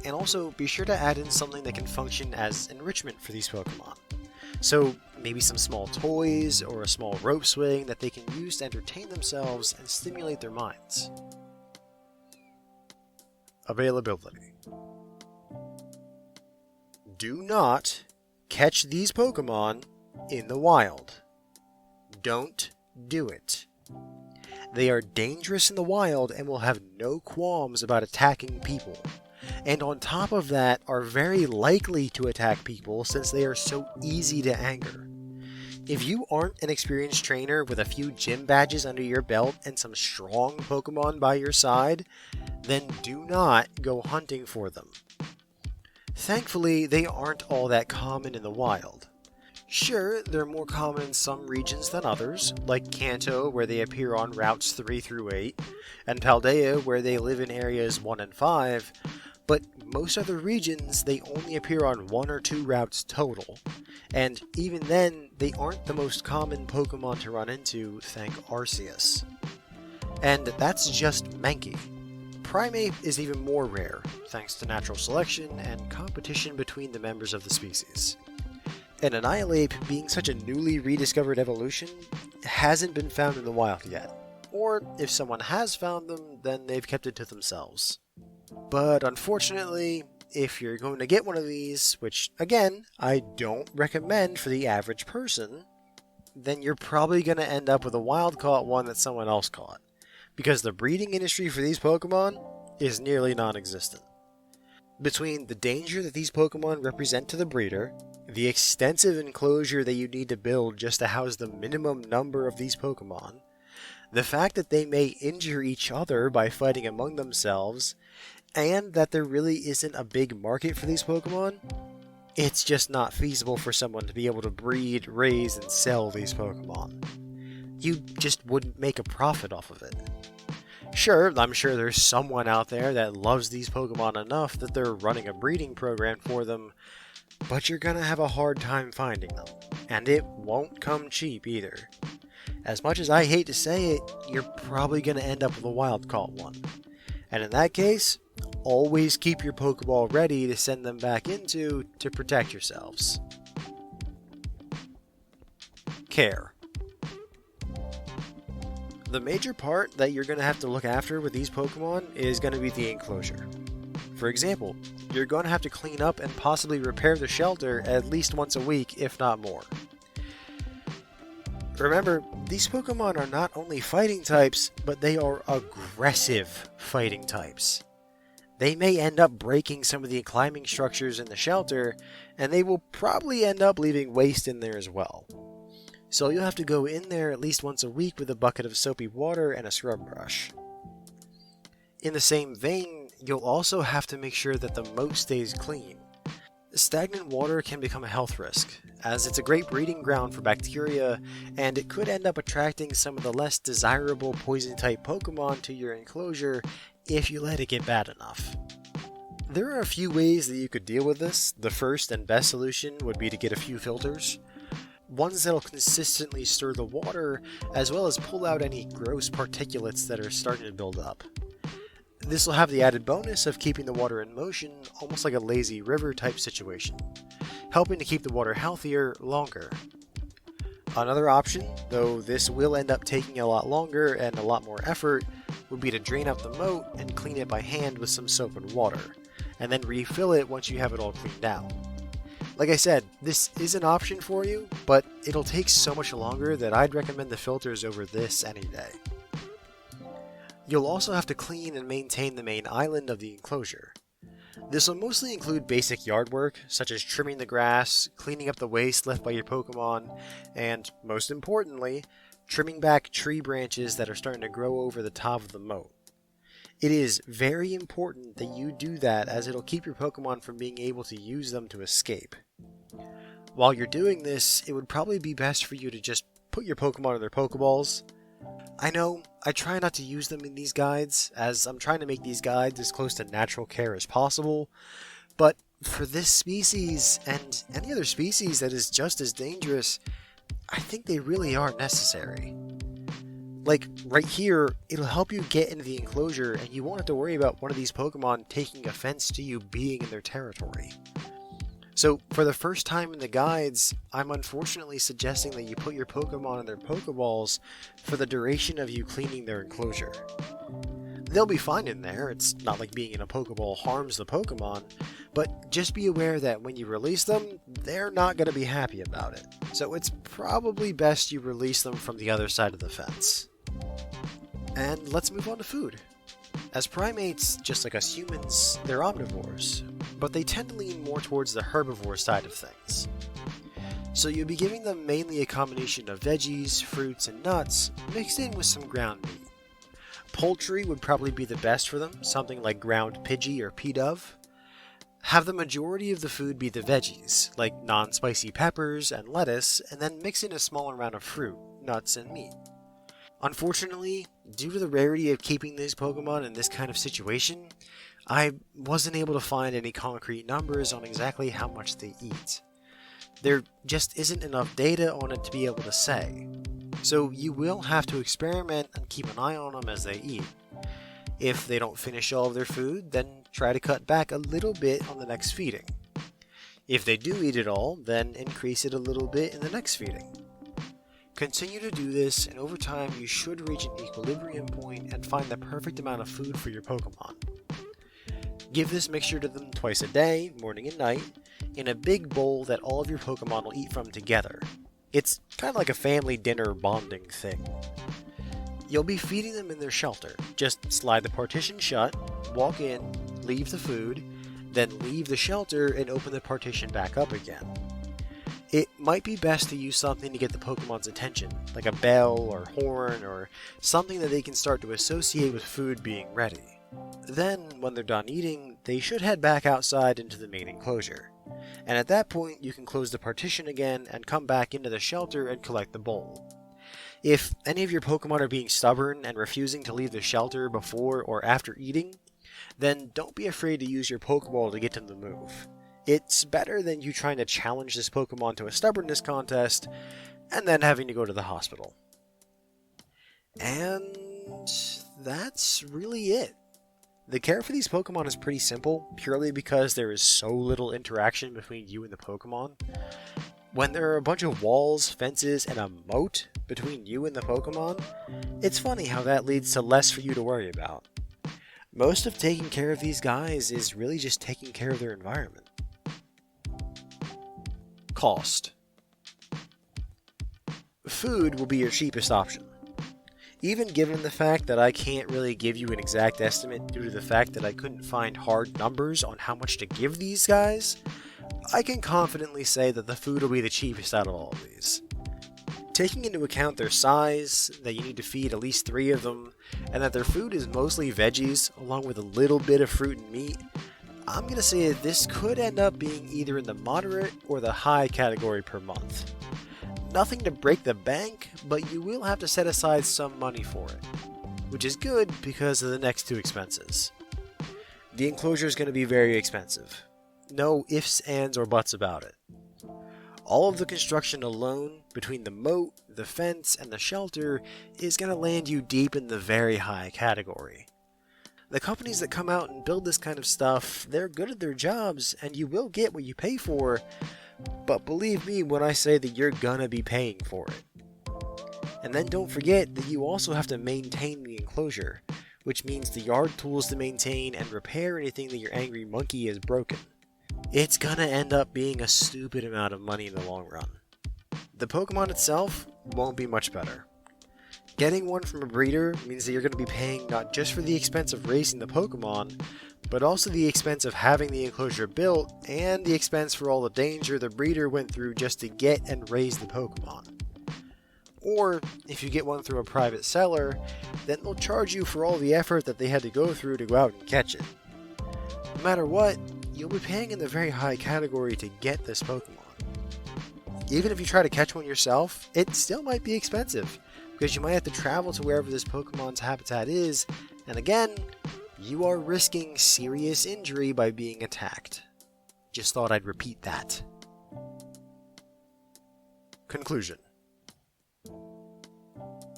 And also, be sure to add in something that can function as enrichment for these Pokemon. So, maybe some small toys or a small rope swing that they can use to entertain themselves and stimulate their minds. Availability. Do not catch these Pokemon in the wild. Don't do it. They are dangerous in the wild and will have no qualms about attacking people. And on top of that, are very likely to attack people since they are so easy to anger. If you aren't an experienced trainer with a few gym badges under your belt and some strong Pokemon by your side, then do not go hunting for them. Thankfully, they aren't all that common in the wild. Sure, they're more common in some regions than others, like Kanto where they appear on routes 3 through 8, and Paldea where they live in areas 1 and 5, but most other regions they only appear on 1 or 2 routes total, and even then they aren't the most common Pokemon to run into, thank Arceus. And that's just Mankey. Primate is even more rare, thanks to natural selection and competition between the members of the species. And Annihilate, being such a newly rediscovered evolution, hasn't been found in the wild yet. Or if someone has found them, then they've kept it to themselves. But unfortunately, if you're going to get one of these, which again, I don't recommend for the average person, then you're probably going to end up with a wild-caught one that someone else caught, because the breeding industry for these Pokemon is nearly non-existent. Between the danger that these Pokemon represent to the breeder, the extensive enclosure that you need to build just to house the minimum number of these Pokemon, the fact that they may injure each other by fighting among themselves, and that there really isn't a big market for these Pokemon, it's just not feasible for someone to be able to breed, raise, and sell these Pokemon. You just wouldn't make a profit off of it. Sure, I'm sure there's someone out there that loves these Pokemon enough that they're running a breeding program for them, but you're gonna have a hard time finding them, and it won't come cheap either. As much as I hate to say it, you're probably gonna end up with a wild-caught one. And in that case, always keep your Pokeball ready to send them back into to protect yourselves. Care. The major part that you're going to have to look after with these Pokemon is going to be the enclosure. For example, you're going to have to clean up and possibly repair the shelter at least once a week, if not more. Remember, these Pokemon are not only fighting types, but they are aggressive fighting types. They may end up breaking some of the climbing structures in the shelter, and they will probably end up leaving waste in there as well. So you'll have to go in there at least once a week with a bucket of soapy water and a scrub brush. In the same vein, you'll also have to make sure that the moat stays clean. Stagnant water can become a health risk, as it's a great breeding ground for bacteria, and it could end up attracting some of the less desirable poison-type Pokemon to your enclosure if you let it get bad enough. There are a few ways that you could deal with this. The first and best solution would be to get a few filters. Ones that'll consistently stir the water, as well as pull out any gross particulates that are starting to build up. This will have the added bonus of keeping the water in motion, almost like a lazy river type situation, helping to keep the water healthier longer. Another option, though this will end up taking a lot longer and a lot more effort, would be to drain out the moat and clean it by hand with some soap and water, and then refill it once you have it all cleaned out. Like I said, this is an option for you, but it'll take so much longer that I'd recommend the filters over this any day. You'll also have to clean and maintain the main island of the enclosure. This will mostly include basic yard work, such as trimming the grass, cleaning up the waste left by your Pokemon, and, most importantly, trimming back tree branches that are starting to grow over the top of the moat. It is very important that you do that, as it'll keep your Pokemon from being able to use them to escape. While you're doing this, it would probably be best for you to just put your Pokemon in their Pokeballs. I know, I try not to use them in these guides, as I'm trying to make these guides as close to natural care as possible, but for this species, and any other species that is just as dangerous, I think they really are necessary. Like, right here, it'll help you get into the enclosure, and you won't have to worry about one of these Pokemon taking offense to you being in their territory. So, for the first time in the guides, I'm unfortunately suggesting that you put your Pokemon in their Pokeballs for the duration of you cleaning their enclosure. They'll be fine in there, it's not like being in a Pokeball harms the Pokemon, but just be aware that when you release them, they're not going to be happy about it. So it's probably best you release them from the other side of the fence. And let's move on to food. As primates, just like us humans, they're omnivores, but they tend to lean more towards the herbivore side of things. So you'll be giving them mainly a combination of veggies, fruits, and nuts, mixed in with some ground meat. Poultry would probably be the best for them, something like ground Pidgey or P-Dove. Have the majority of the food be the veggies, like non-spicy peppers and lettuce, and then mix in a small amount of fruit, nuts, and meat. Unfortunately, due to the rarity of keeping these Pokemon in this kind of situation, I wasn't able to find any concrete numbers on exactly how much they eat. There just isn't enough data on it to be able to say. So you will have to experiment and keep an eye on them as they eat. If they don't finish all of their food, then try to cut back a little bit on the next feeding. If they do eat it all, then increase it a little bit in the next feeding. Continue to do this, and over time you should reach an equilibrium point and find the perfect amount of food for your Pokemon. Give this mixture to them twice a day, morning and night, in a big bowl that all of your Pokemon will eat from together. It's kind of like a family dinner bonding thing. You'll be feeding them in their shelter. Just slide the partition shut, walk in, leave the food, then leave the shelter and open the partition back up again. It might be best to use something to get the Pokemon's attention, like a bell or horn or something that they can start to associate with food being ready. Then, when they're done eating, they should head back outside into the main enclosure. And at that point, you can close the partition again and come back into the shelter and collect the bowl. If any of your Pokemon are being stubborn and refusing to leave the shelter before or after eating, then don't be afraid to use your Pokeball to get them to move. It's better than you trying to challenge this Pokemon to a stubbornness contest and then having to go to the hospital. And that's really it. The care for these Pokemon is pretty simple, purely because there is so little interaction between you and the Pokemon. When there are a bunch of walls, fences, and a moat between you and the Pokemon, it's funny how that leads to less for you to worry about. Most of taking care of these guys is really just taking care of their environment. Cost. Food will be your cheapest option. Even given the fact that I can't really give you an exact estimate due to the fact that I couldn't find hard numbers on how much to give these guys, I can confidently say that the food will be the cheapest out of all of these. Taking into account their size, that you need to feed at least 3 of them, and that their food is mostly veggies along with a little bit of fruit and meat, I'm going to say that this could end up being either in the moderate or the high category per month. Nothing to break the bank, but you will have to set aside some money for it, which is good because of the next 2 expenses. The enclosure is going to be very expensive. No ifs, ands, or buts about it. All of the construction alone, between the moat, the fence, and the shelter, is going to land you deep in the very high category. The companies that come out and build this kind of stuff, they're good at their jobs, and you will get what you pay for, but believe me when I say that you're gonna be paying for it. And then don't forget that you also have to maintain the enclosure, which means the yard tools to maintain and repair anything that your angry monkey has broken. It's gonna end up being a stupid amount of money in the long run. The Pokemon itself won't be much better. Getting one from a breeder means that you're going to be paying not just for the expense of raising the Pokemon, but also the expense of having the enclosure built and the expense for all the danger the breeder went through just to get and raise the Pokemon. Or, if you get one through a private seller, then they'll charge you for all the effort that they had to go through to go out and catch it. No matter what, you'll be paying in the very high category to get this Pokemon. Even if you try to catch one yourself, it still might be expensive, because you might have to travel to wherever this Pokemon's habitat is, and again, you are risking serious injury by being attacked. Just thought I'd repeat that. Conclusion.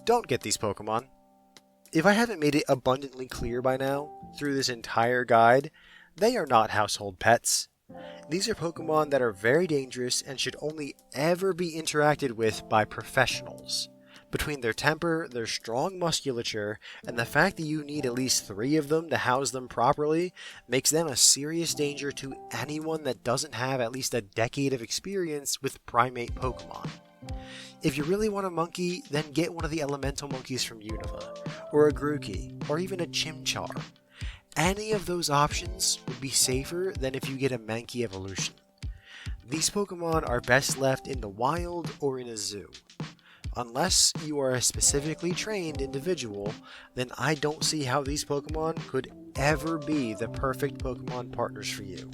Don't get these Pokemon. If I haven't made it abundantly clear by now, through this entire guide, they are not household pets. These are Pokemon that are very dangerous and should only ever be interacted with by professionals. Between their temper, their strong musculature, and the fact that you need at least 3 of them to house them properly makes them a serious danger to anyone that doesn't have at least a decade of experience with primate Pokemon. If you really want a monkey, then get one of the elemental monkeys from Unova, or a Grookey, or even a Chimchar. Any of those options would be safer than if you get a Mankey evolution. These Pokemon are best left in the wild or in a zoo. Unless you are a specifically trained individual, then I don't see how these Pokemon could ever be the perfect Pokemon partners for you.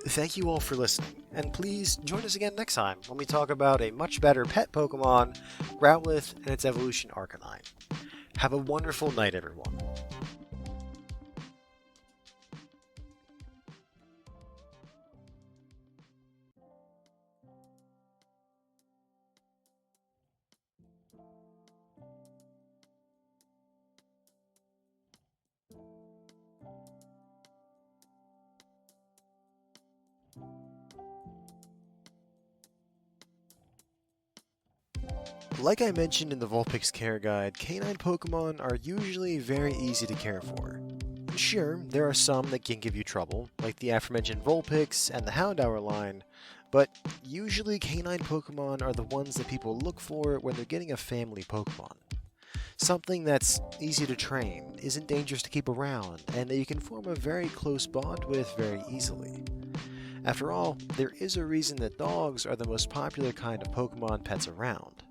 Thank you all for listening, and please join us again next time when we talk about a much better pet Pokemon, Growlithe, and its evolution Arcanine. Have a wonderful night, everyone. Like I mentioned in the Vulpix Care Guide, canine Pokemon are usually very easy to care for. Sure, there are some that can give you trouble, like the aforementioned Vulpix and the Houndour line, but usually canine Pokemon are the ones that people look for when they're getting a family Pokemon. Something that's easy to train, isn't dangerous to keep around, and that you can form a very close bond with very easily. After all, there is a reason that dogs are the most popular kind of Pokemon pets around.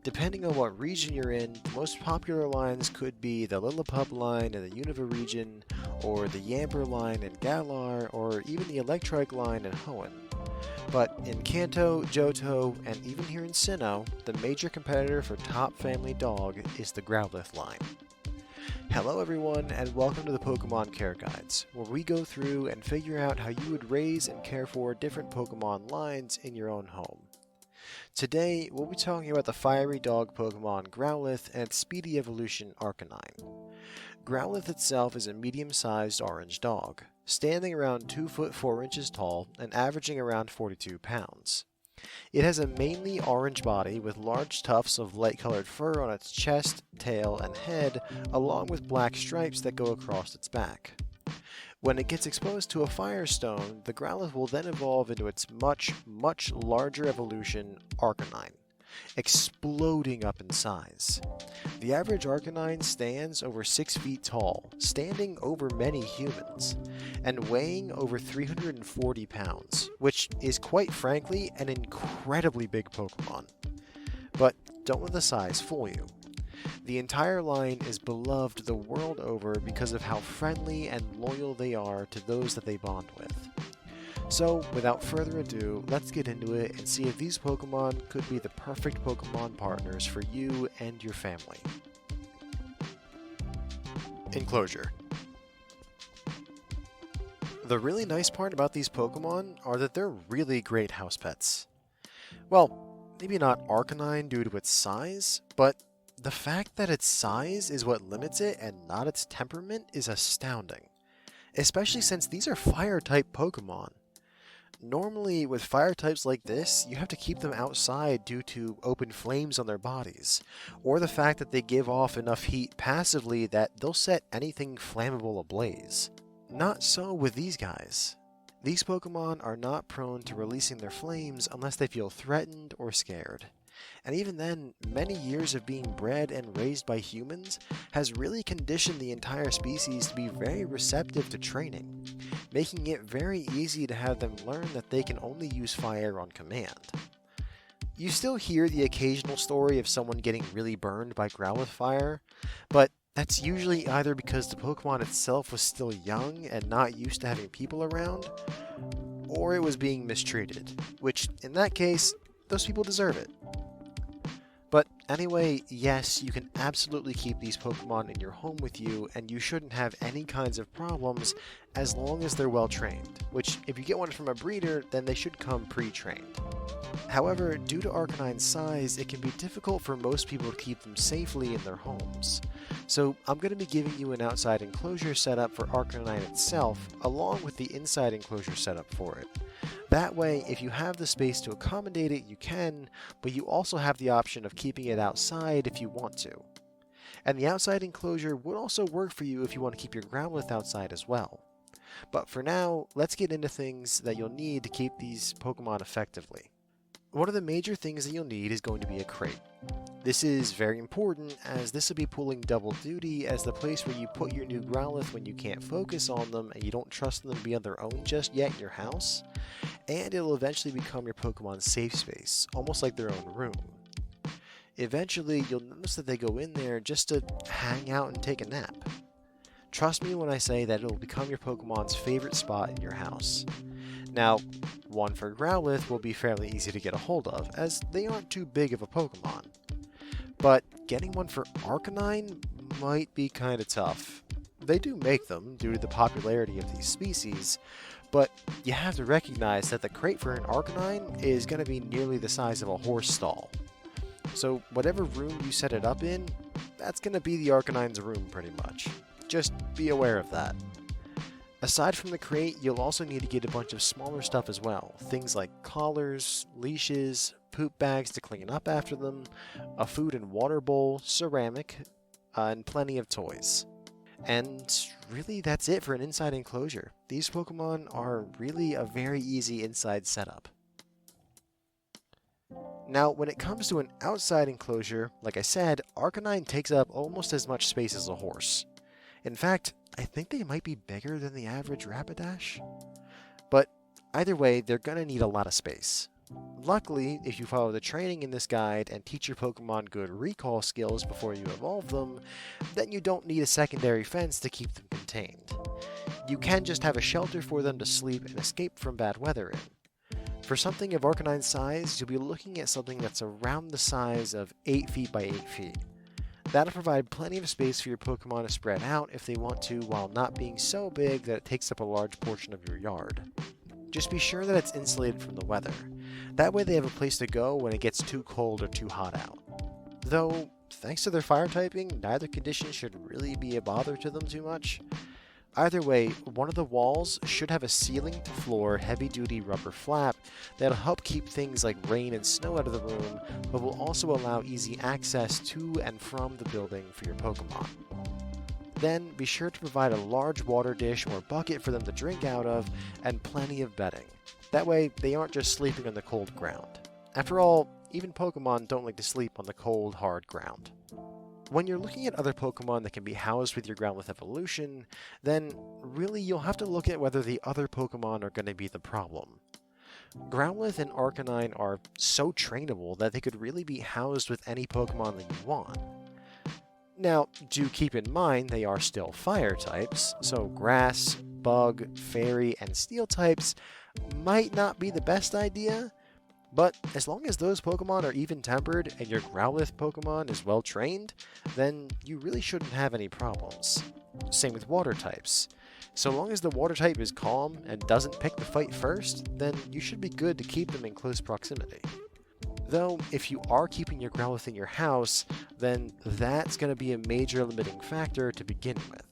Depending on what region you're in, the most popular lines could be the Lillipup line in the Unova region, or the Yamper line in Galar, or even the Electrike line in Hoenn. But in Kanto, Johto, and even here in Sinnoh, the major competitor for top family dog is the Growlithe line. Hello everyone, and welcome to the Pokemon Care Guides, where we go through and figure out how you would raise and care for different Pokemon lines in your own home. Today, we'll be talking about the fiery dog Pokemon Growlithe and its speedy evolution Arcanine. Growlithe itself is a medium-sized orange dog, standing around 2 foot 4 inches tall and averaging around 42 pounds. It has a mainly orange body with large tufts of light-colored fur on its chest, tail, and head, along with black stripes that go across its back. When it gets exposed to a firestone, the Growlithe will then evolve into its much larger evolution, Arcanine, exploding up in size. The average Arcanine stands over 6 feet tall, standing over many humans, and weighing over 340 pounds, which is quite frankly an incredibly big Pokemon. But don't let the size fool you. The entire line is beloved the world over because of how friendly and loyal they are to those that they bond with. So, without further ado, let's get into it and see if these Pokemon could be the perfect Pokemon partners for you and your family. Enclosure. The really nice part about these Pokemon are that they're really great house pets. Well, maybe not Arcanine due to its size, but the fact that its size is what limits it and not its temperament is astounding, especially since these are fire-type Pokemon. Normally, with fire types like this, you have to keep them outside due to open flames on their bodies, or the fact that they give off enough heat passively that they'll set anything flammable ablaze. Not so with these guys. These Pokemon are not prone to releasing their flames unless they feel threatened or scared. And even then, many years of being bred and raised by humans has really conditioned the entire species to be very receptive to training, making it very easy to have them learn that they can only use fire on command. You still hear the occasional story of someone getting really burned by Growlithe fire, but that's usually either because the Pokemon itself was still young and not used to having people around, or it was being mistreated, which in that case, those people deserve it. But anyway, yes, you can absolutely keep these Pokemon in your home with you, and you shouldn't have any kinds of problems as long as they're well trained, which if you get one from a breeder, then they should come pre-trained. However, due to Arcanine's size, it can be difficult for most people to keep them safely in their homes. So I'm going to be giving you an outside enclosure setup for Arcanine itself, along with the inside enclosure setup for it. That way, if you have the space to accommodate it, you can, but you also have the option of keeping it outside if you want to. And the outside enclosure would also work for you if you want to keep your Growlithe outside as well. But for now, let's get into things that you'll need to keep these Pokemon effectively. One of the major things that you'll need is going to be a crate. This is very important as this will be pulling double duty as the place where you put your new Growlithe when you can't focus on them and you don't trust them to be on their own just yet in your house, and it'll eventually become your Pokemon's safe space, almost like their own room. Eventually, you'll notice that they go in there just to hang out and take a nap. Trust me when I say that it'll become your Pokemon's favorite spot in your house. Now, one for Growlithe will be fairly easy to get a hold of, as they aren't too big of a Pokemon. But getting one for Arcanine might be kinda tough. They do make them, due to the popularity of these species, but you have to recognize that the crate for an Arcanine is going to be nearly the size of a horse stall. So whatever room you set it up in, that's going to be the Arcanine's room pretty much. Just be aware of that. Aside from the crate, you'll also need to get a bunch of smaller stuff as well. Things like collars, leashes, poop bags to clean up after them, a food and water bowl, ceramic, and plenty of toys. And really that's it for an inside enclosure. These Pokemon are really a very easy inside setup. Now, when it comes to an outside enclosure, like I said, Arcanine takes up almost as much space as a horse. In fact, I think they might be bigger than the average Rapidash. But either way, they're going to need a lot of space. Luckily, if you follow the training in this guide and teach your Pokemon good recall skills before you evolve them, then you don't need a secondary fence to keep them contained. You can just have a shelter for them to sleep and escape from bad weather in. For something of Arcanine's size, you'll be looking at something that's around the size of 8 feet by 8 feet. That'll provide plenty of space for your Pokemon to spread out if they want to, while not being so big that it takes up a large portion of your yard. Just be sure that it's insulated from the weather. That way they have a place to go when it gets too cold or too hot out. Though, thanks to their fire typing, neither condition should really be a bother to them too much. Either way, one of the walls should have a ceiling-to-floor heavy-duty rubber flap that'll help keep things like rain and snow out of the room, but will also allow easy access to and from the building for your Pokemon. Then, be sure to provide a large water dish or bucket for them to drink out of, and plenty of bedding. That way, they aren't just sleeping on the cold ground. After all, even Pokemon don't like to sleep on the cold, hard ground. When you're looking at other Pokemon that can be housed with your Growlithe evolution, then really you'll have to look at whether the other Pokemon are going to be the problem. Growlithe and Arcanine are so trainable that they could really be housed with any Pokemon that you want. Now, do keep in mind they are still fire types, so grass, bug, fairy, and steel types might not be the best idea, but as long as those Pokemon are even-tempered and your Growlithe Pokemon is well-trained, then you really shouldn't have any problems. Same with water types. So long as the water type is calm and doesn't pick the fight first, then you should be good to keep them in close proximity. Though, if you are keeping your Growlithe in your house, then that's going to be a major limiting factor to begin with.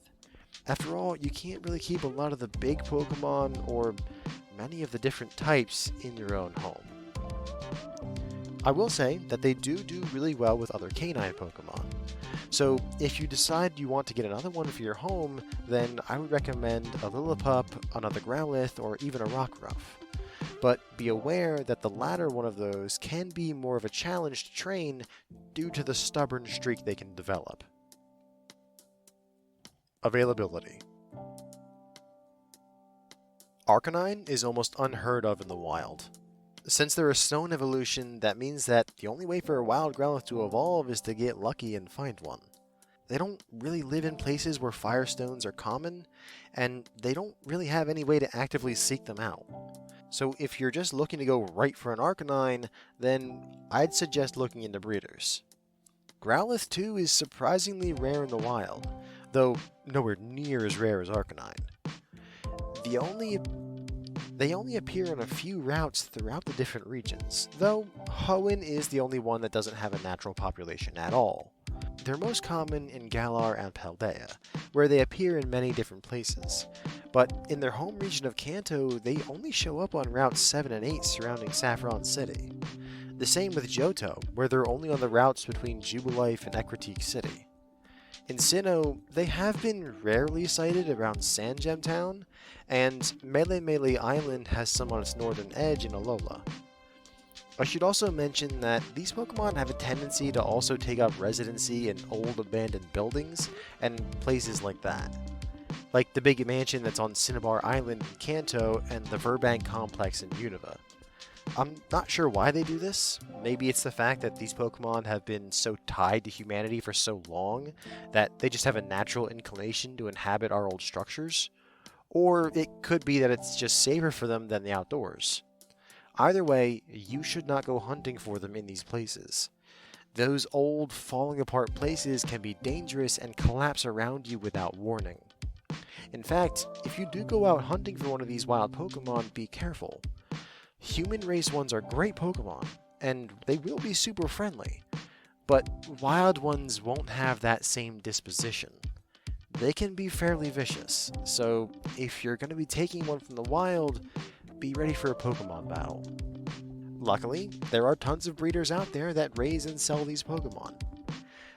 After all, you can't really keep a lot of the big Pokemon or many of the different types in your own home. I will say that they do really well with other canine Pokemon. So if you decide you want to get another one for your home, then I would recommend a Lillipup, another Growlithe, or even a Rockruff. But be aware that the latter one of those can be more of a challenge to train due to the stubborn streak they can develop. Availability. Arcanine is almost unheard of in the wild. Since they're a stone evolution, that means that the only way for a wild Growlithe to evolve is to get lucky and find one. They don't really live in places where firestones are common, and they don't really have any way to actively seek them out. So if you're just looking to go right for an Arcanine, then I'd suggest looking into breeders. Growlithe too is surprisingly rare in the wild, though nowhere near as rare as Arcanine. They only appear on a few routes throughout the different regions, though Hoenn is the only one that doesn't have a natural population at all. They're most common in Galar and Paldea, where they appear in many different places, but in their home region of Kanto, they only show up on routes 7 and 8 surrounding Saffron City. The same with Johto, where they're only on the routes between Jubilife and Ecruteak City. In Sinnoh, they have been rarely sighted around Sandgem Town, and Melee Island has some on its northern edge in Alola. I should also mention that these Pokemon have a tendency to also take up residency in old abandoned buildings and places like that. Like the big mansion that's on Cinnabar Island in Kanto and the Verbank complex in Unova. I'm not sure why they do this. Maybe it's the fact that these Pokemon have been so tied to humanity for so long that they just have a natural inclination to inhabit our old structures. Or it could be that it's just safer for them than the outdoors. Either way, you should not go hunting for them in these places. Those old, falling apart places can be dangerous and collapse around you without warning. In fact, if you do go out hunting for one of these wild Pokemon, be careful. Human race ones are great Pokemon, and they will be super friendly, but wild ones won't have that same disposition. They can be fairly vicious, so if you're going to be taking one from the wild, be ready for a Pokemon battle. Luckily, there are tons of breeders out there that raise and sell these Pokemon.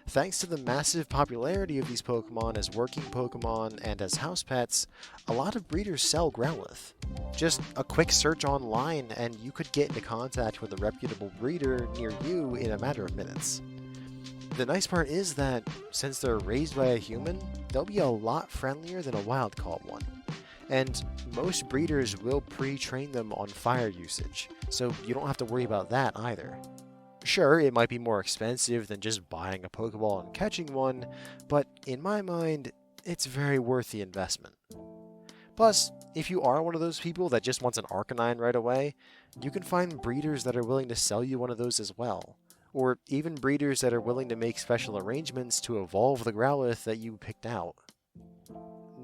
Thanks to the massive popularity of these Pokemon as working Pokemon and as house pets, a lot of breeders sell Growlithe. Just a quick search online and you could get into contact with a reputable breeder near you in a matter of minutes. The nice part is that, since they're raised by a human, they'll be a lot friendlier than a wild-caught one. And most breeders will pre-train them on fire usage, so you don't have to worry about that either. Sure, it might be more expensive than just buying a Pokeball and catching one, but in my mind, it's very worth the investment. Plus, if you are one of those people that just wants an Arcanine right away, you can find breeders that are willing to sell you one of those as well. Or even breeders that are willing to make special arrangements to evolve the Growlithe that you picked out.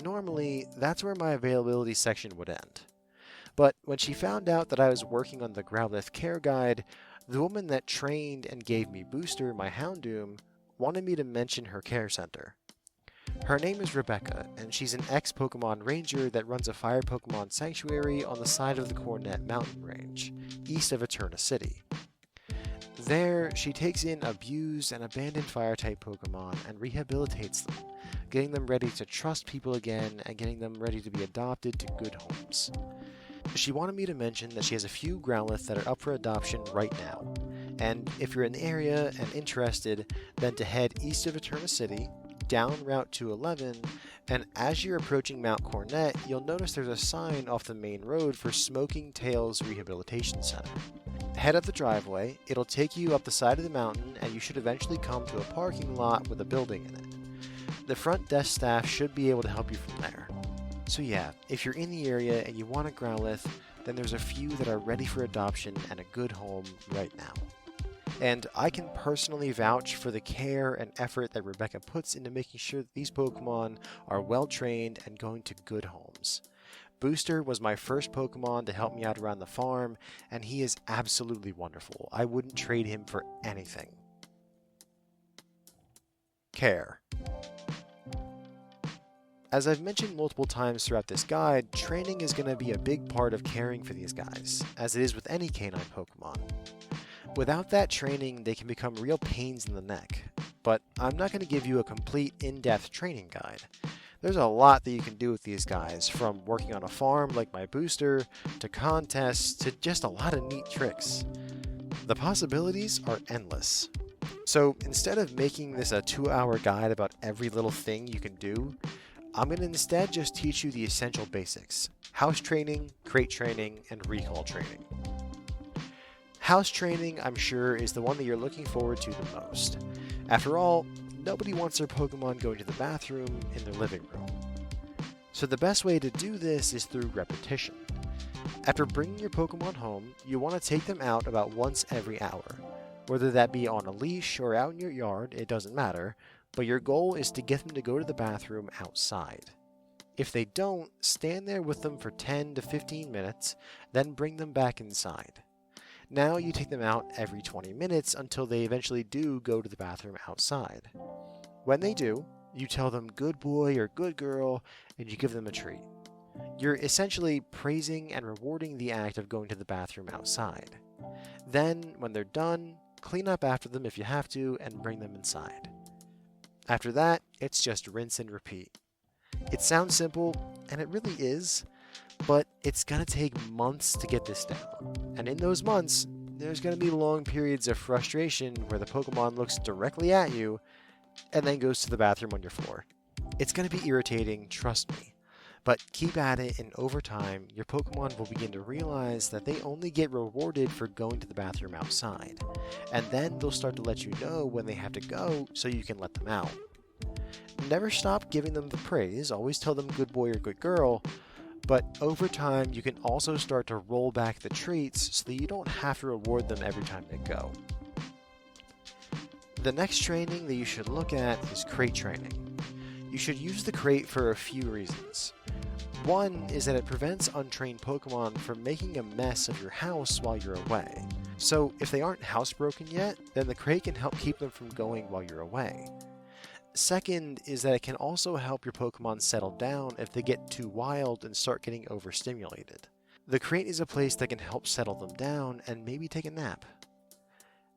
Normally, that's where my availability section would end. But when she found out that I was working on the Growlithe Care Guide, the woman that trained and gave me Booster, my Houndoom, wanted me to mention her care center. Her name is Rebecca, and she's an ex-Pokemon Ranger that runs a fire Pokemon sanctuary on the side of the Cornet Mountain Range, east of Eterna City. There, she takes in abused and abandoned fire-type Pokemon and rehabilitates them, getting them ready to trust people again and getting them ready to be adopted to good homes. She wanted me to mention that she has a few Growlithe that are up for adoption right now, And if you're in the area and interested, then to head east of Eterna City, down Route 211, and as you're approaching Mount Cornet, you'll notice there's a sign off the main road for Smoking Tails Rehabilitation Center. Head up the driveway, it'll take you up the side of the mountain, and you should eventually come to a parking lot with a building in it. The front desk staff should be able to help you from there. So yeah, if you're in the area and you want a Growlithe, then there's a few that are ready for adoption and a good home right now. And I can personally vouch for the care and effort that Rebecca puts into making sure that these Pokemon are well trained and going to good homes. Booster was my first Pokemon to help me out around the farm, and he is absolutely wonderful. I wouldn't trade him for anything. Care. As I've mentioned multiple times throughout this guide, training is going to be a big part of caring for these guys, as it is with any canine Pokemon. Without that training, they can become real pains in the neck, but I'm not going to give you a complete in-depth training guide. There's a lot that you can do with these guys, from working on a farm like my Booster, to contests, to just a lot of neat tricks. The possibilities are endless. So instead of making this a 2-hour guide about every little thing you can do, I'm going to instead just teach you the essential basics: house training, crate training, and recall training. House training, I'm sure, is the one that you're looking forward to the most. After all, nobody wants their Pokemon going to the bathroom in their living room. So the best way to do this is through repetition. After bringing your Pokemon home, you want to take them out about once every hour. Whether that be on a leash or out in your yard, it doesn't matter, but your goal is to get them to go to the bathroom outside. If they don't, stand there with them for 10 to 15 minutes, then bring them back inside. Now you take them out every 20 minutes until they eventually do go to the bathroom outside. When they do, you tell them good boy or good girl, and you give them a treat. You're essentially praising and rewarding the act of going to the bathroom outside. Then, when they're done, clean up after them if you have to, and bring them inside. After that, it's just rinse and repeat. It sounds simple, and it really is, but it's going to take months to get this down. And in those months, there's going to be long periods of frustration where the Pokemon looks directly at you and then goes to the bathroom on your floor. It's going to be irritating, trust me. But keep at it, and over time, your Pokemon will begin to realize that they only get rewarded for going to the bathroom outside. And then they'll start to let you know when they have to go so you can let them out. Never stop giving them the praise, always tell them good boy or good girl, but over time you can also start to roll back the treats so that you don't have to reward them every time they go. The next training that you should look at is crate training. You should use the crate for a few reasons. One is that it prevents untrained Pokemon from making a mess of your house while you're away. So if they aren't housebroken yet, then the crate can help keep them from going while you're away. Second is that it can also help your Pokemon settle down if they get too wild and start getting overstimulated. The crate is a place that can help settle them down and maybe take a nap.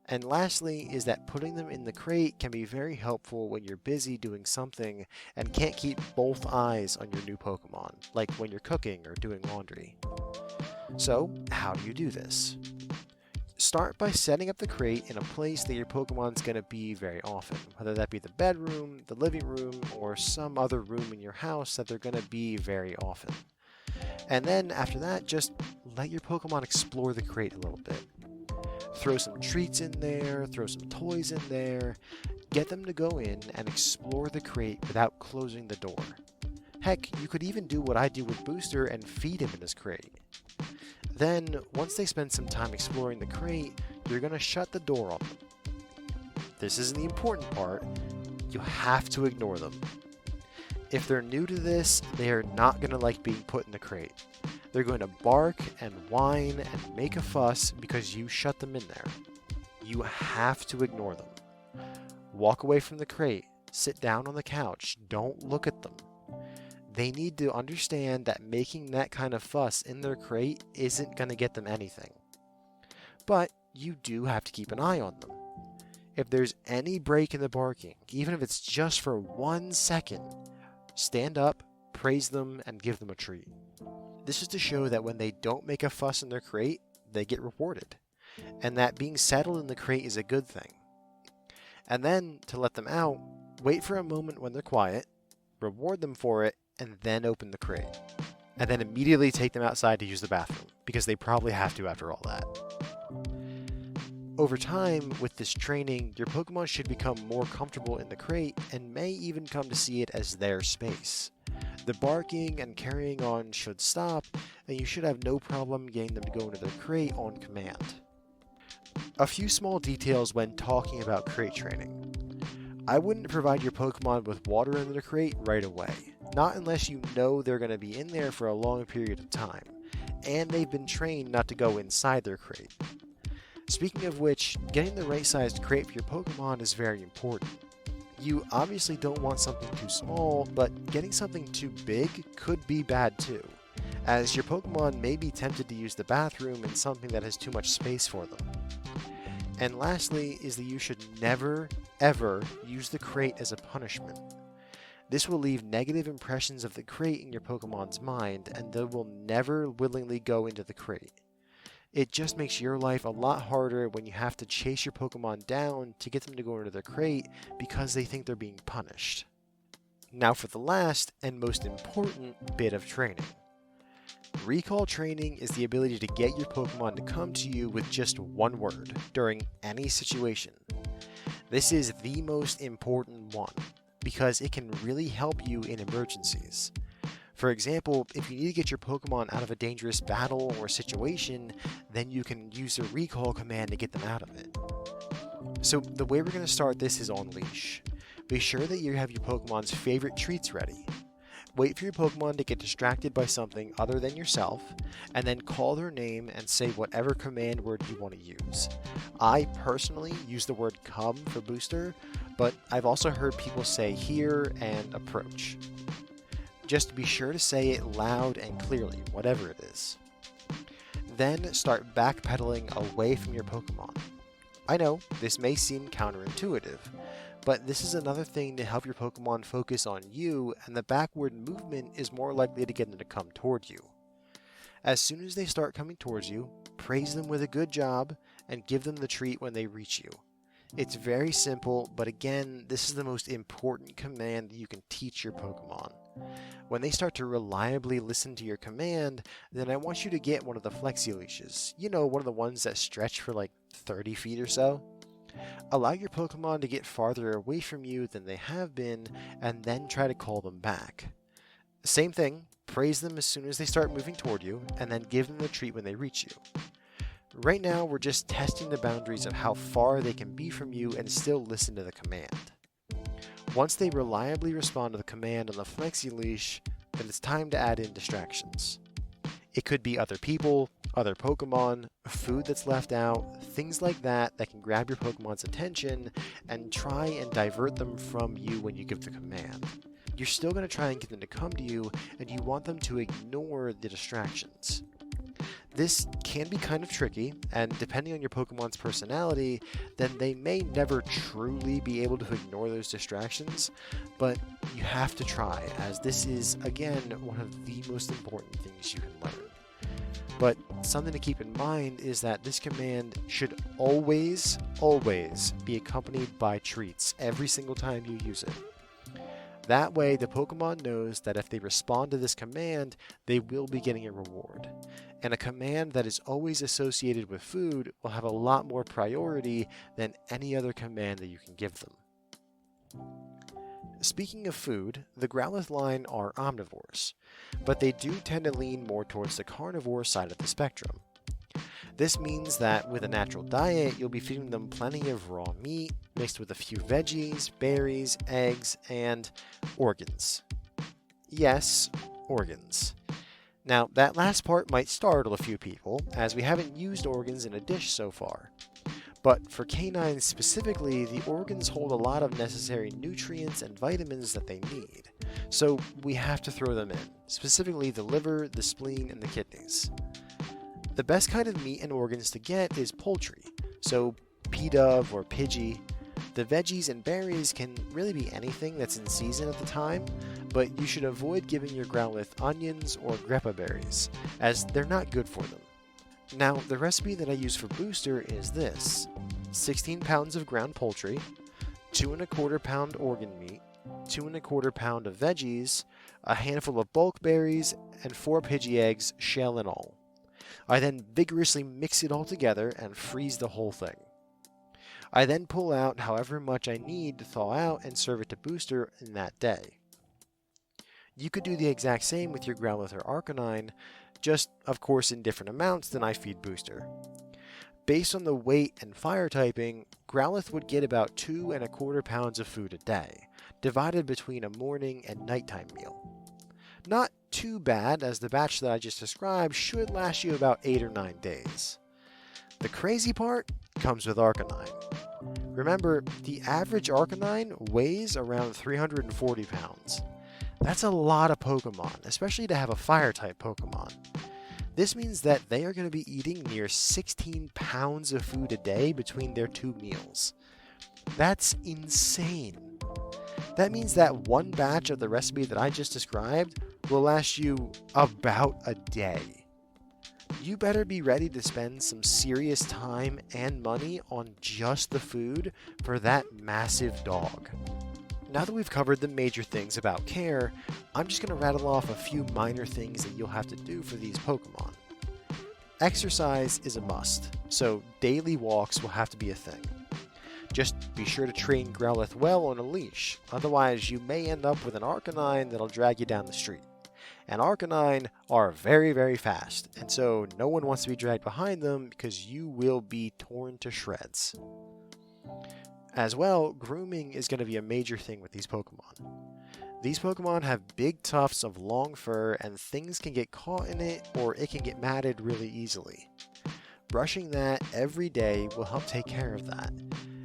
And lastly is that putting them in the crate can be very helpful when you're busy doing something and can't keep both eyes on your new Pokemon, like when you're cooking or doing laundry. So, how do you do this? Start by setting up the crate in a place that your Pokemon's going to be very often, whether that be the bedroom, the living room, or some other room in your house that they're going to be very often. And then after that, just let your Pokemon explore the crate a little bit. Throw some treats in there, throw some toys in there, get them to go in and explore the crate without closing the door. Heck, you could even do what I do with Booster and feed him in his crate. Then, once they spend some time exploring the crate, you're going to shut the door on them. This isn't the important part. You have to ignore them. If they're new to this, they are not going to like being put in the crate. They're going to bark and whine and make a fuss because you shut them in there. You have to ignore them. Walk away from the crate. Sit down on the couch. Don't look at them. They need to understand that making that kind of fuss in their crate isn't going to get them anything. But you do have to keep an eye on them. If there's any break in the barking, even if it's just for 1 second, stand up, praise them, and give them a treat. This is to show that when they don't make a fuss in their crate, they get rewarded. and that being settled in the crate is a good thing. And then, to let them out, wait for a moment when they're quiet, reward them for it, and then open the crate. And then immediately take them outside to use the bathroom, because they probably have to after all that. Over time, with this training, your Pokemon should become more comfortable in the crate and may even come to see it as their space. The barking and carrying on should stop, and you should have no problem getting them to go into their crate on command. A few small details when talking about crate training. I wouldn't provide your Pokemon with water in their crate right away, not unless you know they're going to be in there for a long period of time, and they've been trained not to go inside their crate. Speaking of which, getting the right sized crate for your Pokemon is very important. You obviously don't want something too small, but getting something too big could be bad too, as your Pokemon may be tempted to use the bathroom in something that has too much space for them. And lastly is that you should never, ever use the crate as a punishment. This will leave negative impressions of the crate in your Pokemon's mind, and they will never willingly go into the crate. It just makes your life a lot harder when you have to chase your Pokemon down to get them to go into their crate because they think they're being punished. Now for the last and most important bit of training. Recall training is the ability to get your Pokemon to come to you with just one word during any situation. This is the most important one because it can really help you in emergencies. For example, if you need to get your Pokemon out of a dangerous battle or situation, then you can use a recall command to get them out of it. So the way we're going to start this is on leash. Be sure that you have your Pokemon's favorite treats ready. Wait for your Pokemon to get distracted by something other than yourself, and then call their name and say whatever command word you want to use. I personally use the word come for booster, but I've also heard people say here and approach. Just be sure to say it loud and clearly, whatever it is. Then start backpedaling away from your Pokemon. I know, this may seem counterintuitive, but this is another thing to help your Pokemon focus on you, and the backward movement is more likely to get them to come toward you. As soon as they start coming towards you, praise them with a good job, and give them the treat when they reach you. It's very simple, but again, this is the most important command that you can teach your Pokemon. When they start to reliably listen to your command, then I want you to get one of the flexi leashes. You know, one of the ones that stretch for like 30 feet or so. Allow your Pokemon to get farther away from you than they have been, and then try to call them back. Same thing, praise them as soon as they start moving toward you, and then give them the treat when they reach you. Right now, we're just testing the boundaries of how far they can be from you and still listen to the command. Once they reliably respond to the command on the flexi leash, then it's time to add in distractions. It could be other people, other Pokemon, food that's left out, things like that that can grab your Pokemon's attention and try and divert them from you when you give the command. You're still going to try and get them to come to you, and you want them to ignore the distractions. This can be kind of tricky, and depending on your Pokemon's personality, then they may never truly be able to ignore those distractions, but you have to try, as this is, again, one of the most important things you can learn. But something to keep in mind is that this command should always, always be accompanied by treats every single time you use it. That way, the Pokemon knows that if they respond to this command, they will be getting a reward. And a command that is always associated with food will have a lot more priority than any other command that you can give them. Speaking of food, the Growlithe line are omnivores, but they do tend to lean more towards the carnivore side of the spectrum. This means that with a natural diet, you'll be feeding them plenty of raw meat, mixed with a few veggies, berries, eggs, and organs. Yes, organs. Now, that last part might startle a few people, as we haven't used organs in a dish so far. But for canines specifically, the organs hold a lot of necessary nutrients and vitamins that they need, so we have to throw them in, specifically the liver, the spleen, and the kidneys. The best kind of meat and organs to get is poultry, so P-dove or Pidgey. The veggies and berries can really be anything that's in season at the time, but you should avoid giving your Growlithe onions or grappa berries, as they're not good for them. Now, the recipe that I use for booster is this: 16 pounds of ground poultry, 2¼ pound organ meat, 2¼ pound of veggies, a handful of bulk berries, and 4 Pidgey eggs, shell and all. I then vigorously mix it all together and freeze the whole thing. I then pull out however much I need to thaw out and serve it to Booster in that day. You could do the exact same with your Growlithe or Arcanine, just of course in different amounts than I feed Booster. Based on the weight and fire typing, Growlithe would get about 2¼ pounds of food a day, divided between a morning and nighttime meal. Not too bad, as the batch that I just described should last you about 8 or 9 days. The crazy part comes with Arcanine. Remember, the average Arcanine weighs around 340 pounds. That's a lot of Pokemon, especially to have a Fire-type Pokemon. This means that they are going to be eating near 16 pounds of food a day between their 2 meals. That's insane. That means that one batch of the recipe that I just described will last you about a day. You better be ready to spend some serious time and money on just the food for that massive dog. Now that we've covered the major things about care, I'm just going to rattle off a few minor things that you'll have to do for these Pokemon. Exercise is a must, so daily walks will have to be a thing. Just be sure to train Growlithe well on a leash, otherwise you may end up with an Arcanine that'll drag you down the street. And Arcanine are very, very fast, and so no one wants to be dragged behind them because you will be torn to shreds. As well, grooming is going to be a major thing with these Pokemon. These Pokemon have big tufts of long fur and things can get caught in it or it can get matted really easily. Brushing that every day will help take care of that,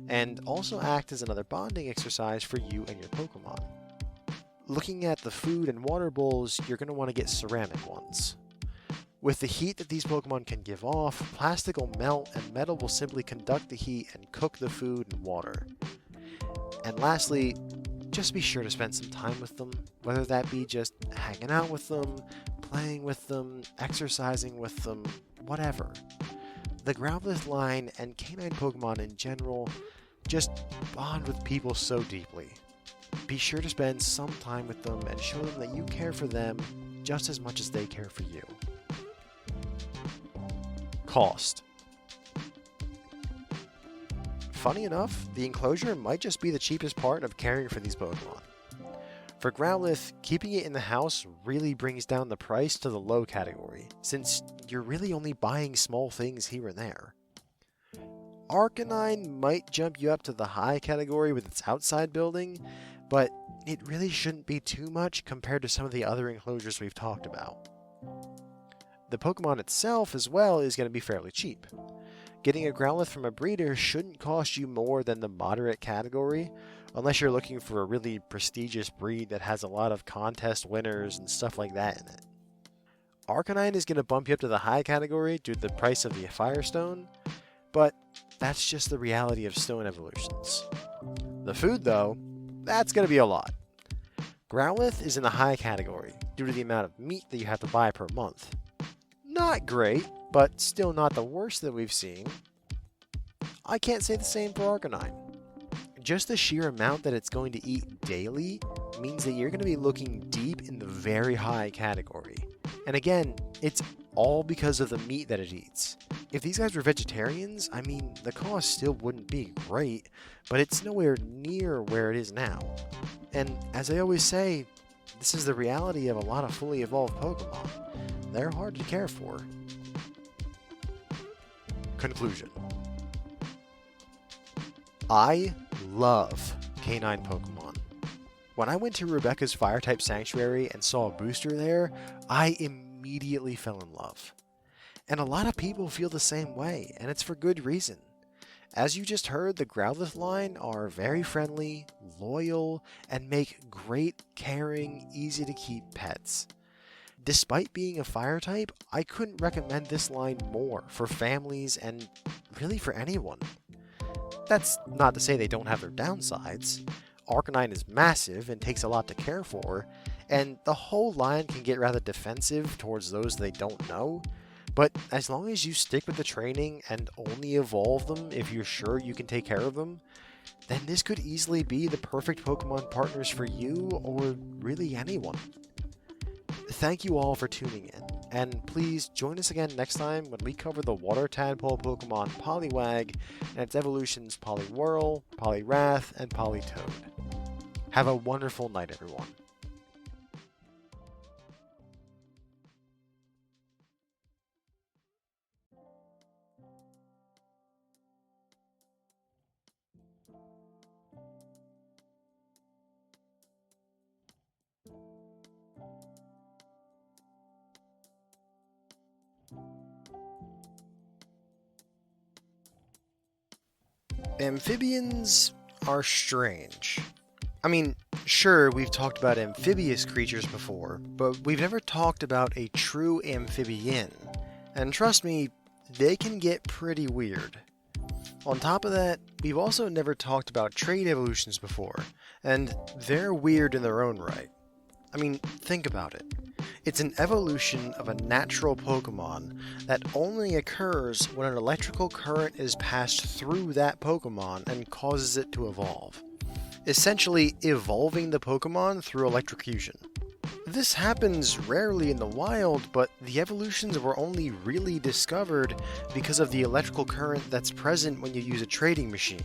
and also act as another bonding exercise for you and your Pokemon. Looking at the food and water bowls, you're going to want to get ceramic ones. With the heat that these Pokemon can give off, plastic will melt and metal will simply conduct the heat and cook the food and water. And lastly, just be sure to spend some time with them, whether that be just hanging out with them, playing with them, exercising with them, whatever. The Growlithe line and canine Pokemon in general just bond with people so deeply. Be sure to spend some time with them and show them that you care for them just as much as they care for you. Cost. Funny enough, the enclosure might just be the cheapest part of caring for these Pokemon. For Growlithe, keeping it in the house really brings down the price to the low category, since you're really only buying small things here and there. Arcanine might jump you up to the high category with its outside building, but it really shouldn't be too much compared to some of the other enclosures we've talked about. The Pokemon itself as well is going to be fairly cheap. Getting a Growlithe from a breeder shouldn't cost you more than the moderate category, unless you're looking for a really prestigious breed that has a lot of contest winners and stuff like that in it. Arcanine is going to bump you up to the high category due to the price of the Firestone, but that's just the reality of stone evolutions. The food though, that's going to be a lot. Growlithe is in the high category due to the amount of meat that you have to buy per month. Not great, but still not the worst that we've seen. I can't say the same for Arcanine. Just the sheer amount that it's going to eat daily means that you're going to be looking deep in the very high category. And again, it's all because of the meat that it eats. If these guys were vegetarians, I mean, the cost still wouldn't be great, but it's nowhere near where it is now. And as I always say, this is the reality of a lot of fully evolved Pokemon. They're hard to care for. Conclusion. I love canine Pokemon. When I went to Rebecca's Fire-type Sanctuary and saw a booster there, I immediately fell in love. And a lot of people feel the same way, and it's for good reason. As you just heard, the Growlithe line are very friendly, loyal, and make great, caring, easy-to-keep pets. Despite being a fire type, I couldn't recommend this line more for families and really for anyone. That's not to say they don't have their downsides. Arcanine is massive and takes a lot to care for, and the whole line can get rather defensive towards those they don't know, But as long as you stick with the training and only evolve them if you're sure you can take care of them, then this could easily be the perfect Pokemon partners for you or really anyone. Thank you all for tuning in, and please join us again next time when we cover the water tadpole Pokemon Poliwag and its evolutions Poliwhirl, Poliwrath, and Politoed. Have a wonderful night, everyone. Amphibians are strange. I mean, sure, we've talked about amphibious creatures before, but we've never talked about a true amphibian. And trust me, they can get pretty weird. On top of that, we've also never talked about trait evolutions before, and they're weird in their own right. I mean, think about it. It's an evolution of a natural Pokemon that only occurs when an electrical current is passed through that Pokemon and causes it to evolve. Essentially, evolving the Pokemon through electrocution. This happens rarely in the wild, but the evolutions were only really discovered because of the electrical current that's present when you use a trading machine,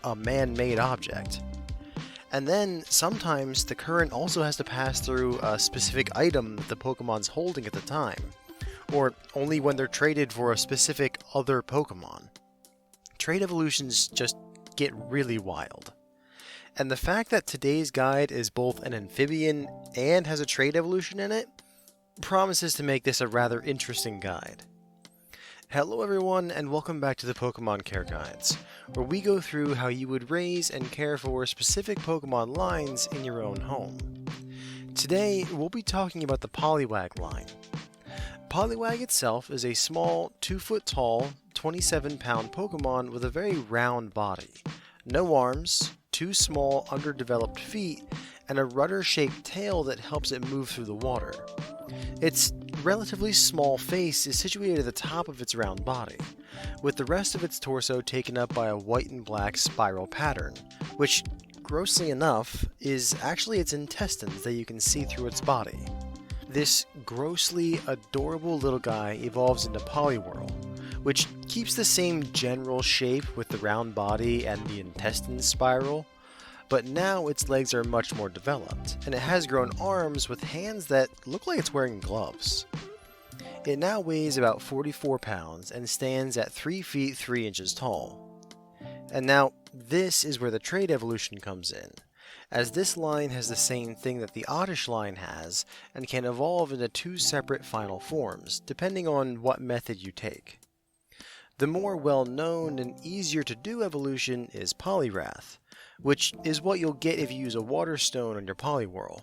a man-made object. And then, sometimes, the current also has to pass through a specific item that the Pokemon's holding at the time, or only when they're traded for a specific other Pokemon. Trait evolutions just get really wild. And the fact that today's guide is both an amphibian and has a trait evolution in it promises to make this a rather interesting guide. Hello everyone, and welcome back to the Pokemon Care Guides, where we go through how you would raise and care for specific Pokemon lines in your own home. Today, we'll be talking about the Poliwag line. Poliwag itself is a small, 2-foot tall, 27-pound Pokemon with a very round body, no arms, 2 small, underdeveloped feet, and a rudder-shaped tail that helps it move through the water. Its relatively small face is situated at the top of its round body, with the rest of its torso taken up by a white and black spiral pattern, which, grossly enough, is actually its intestines that you can see through its body. This grossly adorable little guy evolves into Poliwhirl, which keeps the same general shape with the round body and the intestine spiral, but now its legs are much more developed, and it has grown arms with hands that look like it's wearing gloves. It now weighs about 44 pounds and stands at 3 feet 3 inches tall. And now, this is where the trait evolution comes in, as this line has the same thing that the Oddish line has, and can evolve into 2 separate final forms, depending on what method you take. The more well-known and easier to do evolution is Poliwrath, which is what you'll get if you use a water stone on your Poliwhirl.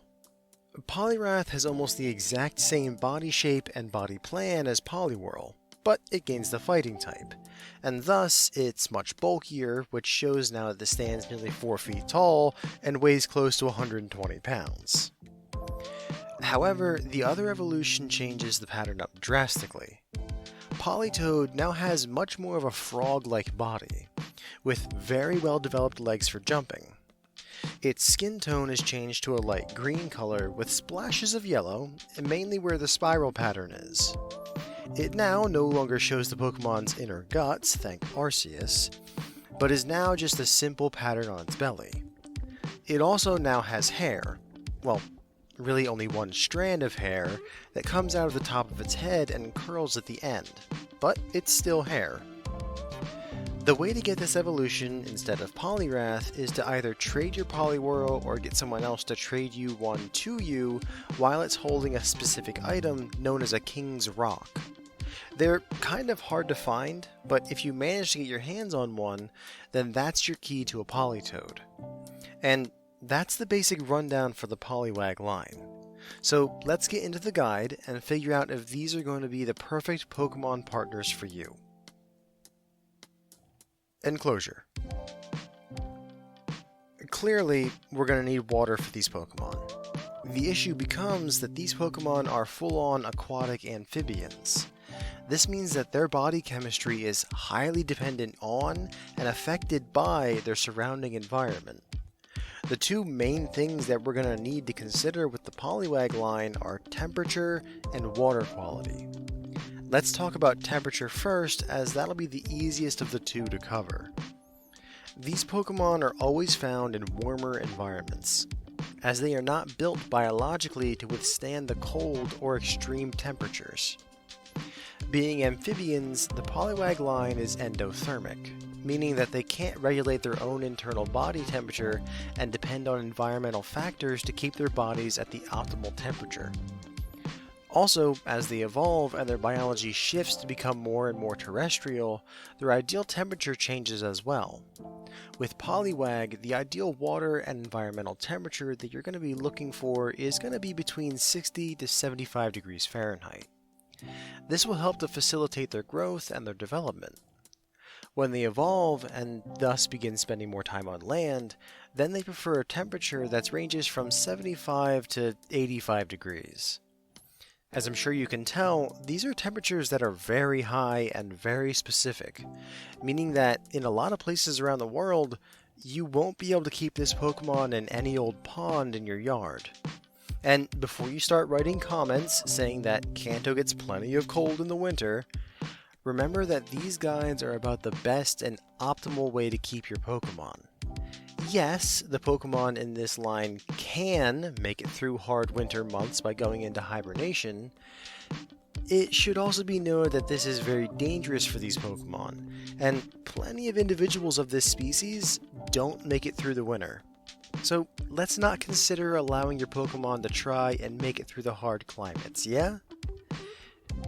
Poliwrath has almost the exact same body shape and body plan as Poliwhirl, but it gains the fighting type, and thus it's much bulkier, which shows now that it stands nearly 4 feet tall and weighs close to 120 pounds. However, the other evolution changes the pattern up drastically. Politoed now has much more of a frog-like body, with very well-developed legs for jumping. Its skin tone is changed to a light green color with splashes of yellow, mainly where the spiral pattern is. It now no longer shows the Pokemon's inner guts, thank Arceus, but is now just a simple pattern on its belly. It also now has hair, well, really only one strand of hair that comes out of the top of its head and curls at the end, but it's still hair. The way to get this evolution instead of Poliwrath is to either trade your Poliwhirl or get someone else to trade you one to you while it's holding a specific item known as a King's Rock. They're kind of hard to find, but if you manage to get your hands on one, then that's your key to a Politoed. And that's the basic rundown for the Poliwag line. So let's get into the guide and figure out if these are going to be the perfect Pokemon partners for you. Enclosure. Clearly, we're going to need water for these Pokemon. The issue becomes that these Pokemon are full-on aquatic amphibians, This means that their body chemistry is highly dependent on and affected by their surrounding environment. The two main things that we're going to need to consider with the Poliwag line are temperature and water quality. Let's talk about temperature first, as that'll be the easiest of the two to cover. These Pokemon are always found in warmer environments, as they are not built biologically to withstand the cold or extreme temperatures. Being amphibians, the Poliwag line is endothermic, meaning that they can't regulate their own internal body temperature and depend on environmental factors to keep their bodies at the optimal temperature. Also, as they evolve and their biology shifts to become more and more terrestrial, their ideal temperature changes as well. With Poliwag, the ideal water and environmental temperature that you're going to be looking for is going to be between 60 to 75 degrees Fahrenheit. This will help to facilitate their growth and their development. When they evolve and thus begin spending more time on land, then they prefer a temperature that ranges from 75 to 85 degrees. As I'm sure you can tell, these are temperatures that are very high and very specific, meaning that in a lot of places around the world, you won't be able to keep this Pokemon in any old pond in your yard. And before you start writing comments saying that Kanto gets plenty of cold in the winter, remember that these guides are about the best and optimal way to keep your Pokemon. Yes, the Pokemon in this line can make it through hard winter months by going into hibernation. It should also be noted that this is very dangerous for these Pokemon, and plenty of individuals of this species don't make it through the winter. So let's not consider allowing your Pokemon to try and make it through the hard climates, yeah?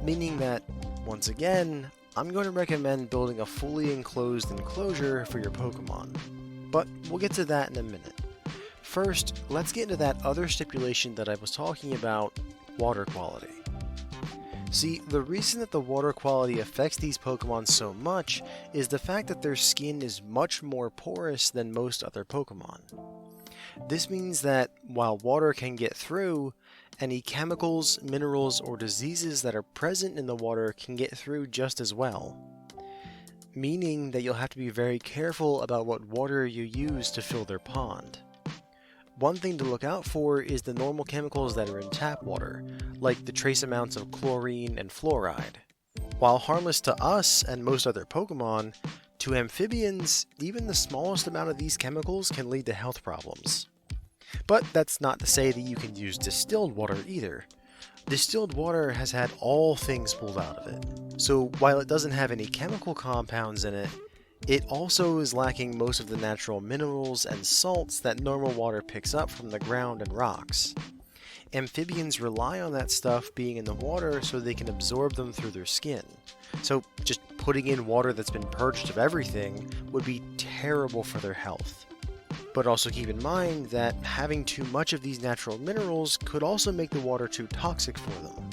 Meaning that, once again, I'm going to recommend building a fully enclosed enclosure for your Pokemon. But we'll get to that in a minute. First, let's get into that other stipulation that I was talking about, water quality. See, the reason that the water quality affects these Pokemon so much is the fact that their skin is much more porous than most other Pokemon. This means that while water can get through, any chemicals, minerals, or diseases that are present in the water can get through just as well. Meaning that you'll have to be very careful about what water you use to fill their pond. One thing to look out for is the normal chemicals that are in tap water, like the trace amounts of chlorine and fluoride. While harmless to us and most other Pokemon, to amphibians, even the smallest amount of these chemicals can lead to health problems. But that's not to say that you can use distilled water either. Distilled water has had all things pulled out of it. So while it doesn't have any chemical compounds in it, it also is lacking most of the natural minerals and salts that normal water picks up from the ground and rocks. Amphibians rely on that stuff being in the water so they can absorb them through their skin. So just putting in water that's been purged of everything would be terrible for their health. But also keep in mind that having too much of these natural minerals could also make the water too toxic for them.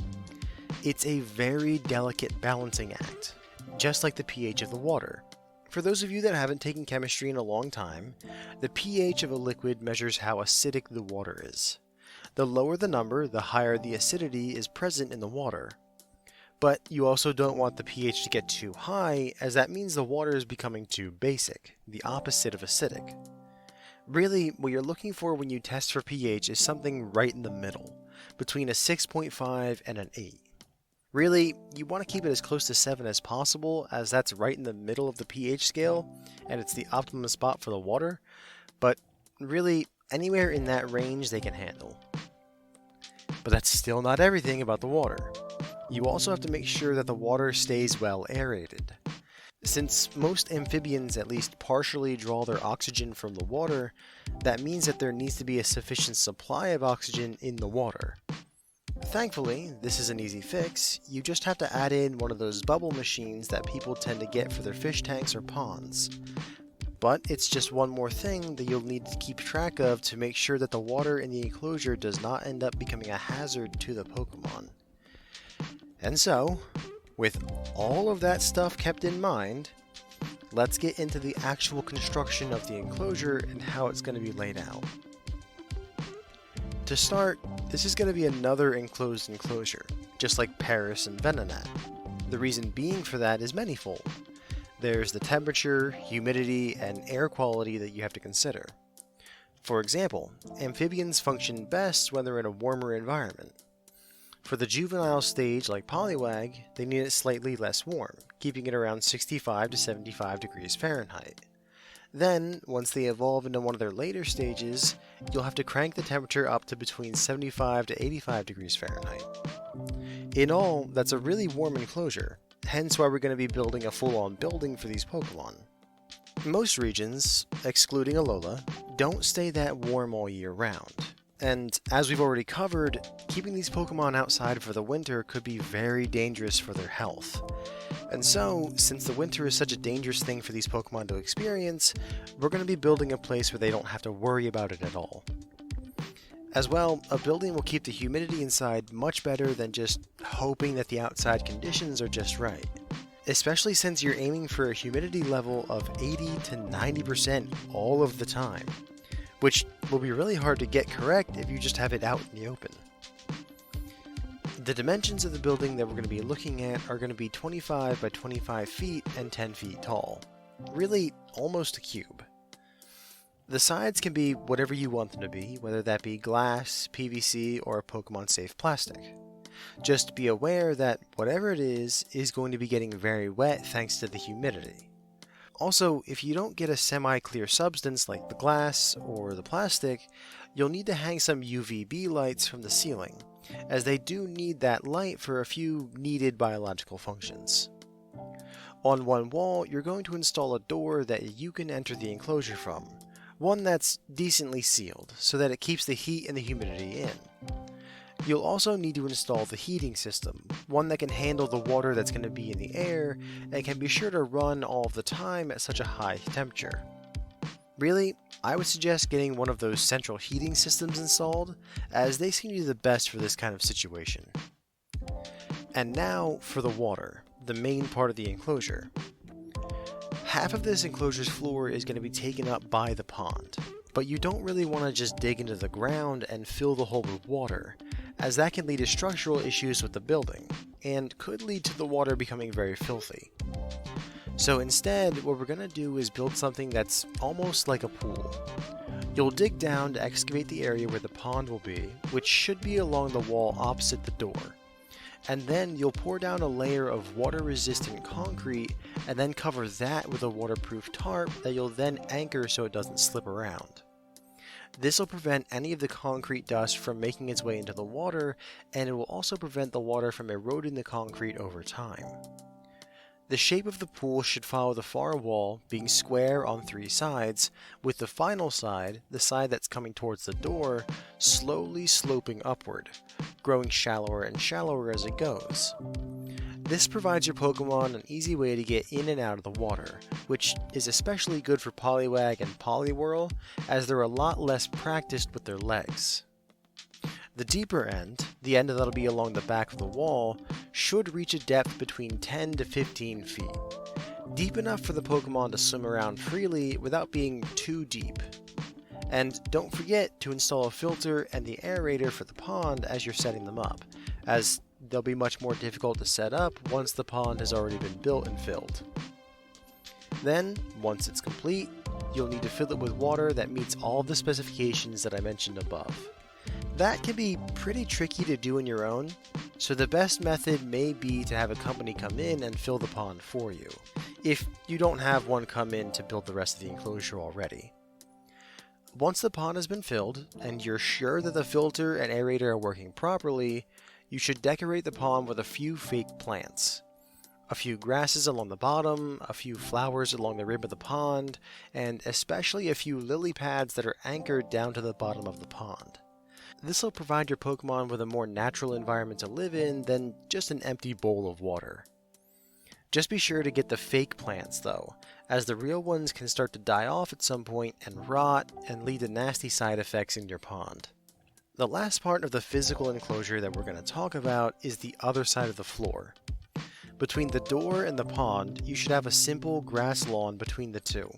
It's a very delicate balancing act, just like the pH of the water. For those of you that haven't taken chemistry in a long time, the pH of a liquid measures how acidic the water is. The lower the number, the higher the acidity is present in the water. But you also don't want the pH to get too high, as that means the water is becoming too basic, the opposite of acidic. Really, what you're looking for when you test for pH is something right in the middle, between a 6.5 and an 8. Really, you want to keep it as close to 7 as possible, as that's right in the middle of the pH scale, and it's the optimum spot for the water, but really, anywhere in that range they can handle. But that's still not everything about the water. You also have to make sure that the water stays well aerated. Since most amphibians at least partially draw their oxygen from the water, that means that there needs to be a sufficient supply of oxygen in the water. Thankfully, this is an easy fix. You just have to add in one of those bubble machines that people tend to get for their fish tanks or ponds. But it's just one more thing that you'll need to keep track of to make sure that the water in the enclosure does not end up becoming a hazard to the Pokemon. And so, with all of that stuff kept in mind, let's get into the actual construction of the enclosure and how it's going to be laid out. To start, this is going to be another enclosed enclosure, just like Paris and Venonat. The reason being for that is manifold. There's the temperature, humidity, and air quality that you have to consider. For example, amphibians function best when they're in a warmer environment. For the juvenile stage like Poliwag, they need it slightly less warm, keeping it around 65 to 75 degrees Fahrenheit. Then, once they evolve into one of their later stages, you'll have to crank the temperature up to between 75 to 85 degrees Fahrenheit. In all, that's a really warm enclosure, hence why we're going to be building a full-on building for these Pokemon. Most regions, excluding Alola, don't stay that warm all year round. And as we've already covered, keeping these Pokemon outside for the winter could be very dangerous for their health. And so, since the winter is such a dangerous thing for these Pokemon to experience, we're going to be building a place where they don't have to worry about it at all. As well, a building will keep the humidity inside much better than just hoping that the outside conditions are just right. Especially since you're aiming for a humidity level of 80 to 90% all of the time, which will be really hard to get correct if you just have it out in the open. The dimensions of the building that we're going to be looking at are going to be 25 by 25 feet and 10 feet tall. Really, almost a cube. The sides can be whatever you want them to be, whether that be glass, PVC, or Pokemon-safe plastic. Just be aware that whatever it is going to be getting very wet thanks to the humidity. Also, if you don't get a semi-clear substance like the glass or the plastic, you'll need to hang some UVB lights from the ceiling, as they do need that light for a few needed biological functions. On one wall, you're going to install a door that you can enter the enclosure from, one that's decently sealed, so that it keeps the heat and the humidity in. You'll also need to install the heating system, one that can handle the water that's going to be in the air and can be sure to run all the time at such a high temperature. Really, I would suggest getting one of those central heating systems installed, as they seem to be the best for this kind of situation. And now for the water, the main part of the enclosure. Half of this enclosure's floor is going to be taken up by the pond, but you don't really want to just dig into the ground and fill the hole with water, as that can lead to structural issues with the building, and could lead to the water becoming very filthy. So instead, what we're going to do is build something that's almost like a pool. You'll dig down to excavate the area where the pond will be, which should be along the wall opposite the door. And then you'll pour down a layer of water-resistant concrete and then cover that with a waterproof tarp that you'll then anchor so it doesn't slip around. This will prevent any of the concrete dust from making its way into the water, and it will also prevent the water from eroding the concrete over time. The shape of the pool should follow the far wall, being square on 3 sides, with the final side, the side that's coming towards the door, slowly sloping upward, growing shallower and shallower as it goes. This provides your Pokemon an easy way to get in and out of the water, which is especially good for Poliwag and Poliwhirl, as they're a lot less practiced with their legs. The deeper end, the end that'll be along the back of the wall, should reach a depth between 10 to 15 feet. Deep enough for the Pokemon to swim around freely without being too deep. And don't forget to install a filter and the aerator for the pond as you're setting them up, as they'll be much more difficult to set up once the pond has already been built and filled. Then, once it's complete, you'll need to fill it with water that meets all the specifications that I mentioned above. That can be pretty tricky to do on your own, so the best method may be to have a company come in and fill the pond for you, if you don't have one come in to build the rest of the enclosure already. Once the pond has been filled, and you're sure that the filter and aerator are working properly, you should decorate the pond with a few fake plants. A few grasses along the bottom, a few flowers along the rim of the pond, and especially a few lily pads that are anchored down to the bottom of the pond. This will provide your Pokemon with a more natural environment to live in than just an empty bowl of water. Just be sure to get the fake plants though, as the real ones can start to die off at some point and rot and lead to nasty side effects in your pond. The last part of the physical enclosure that we're going to talk about is the other side of the floor. Between the door and the pond, you should have a simple grass lawn between the two.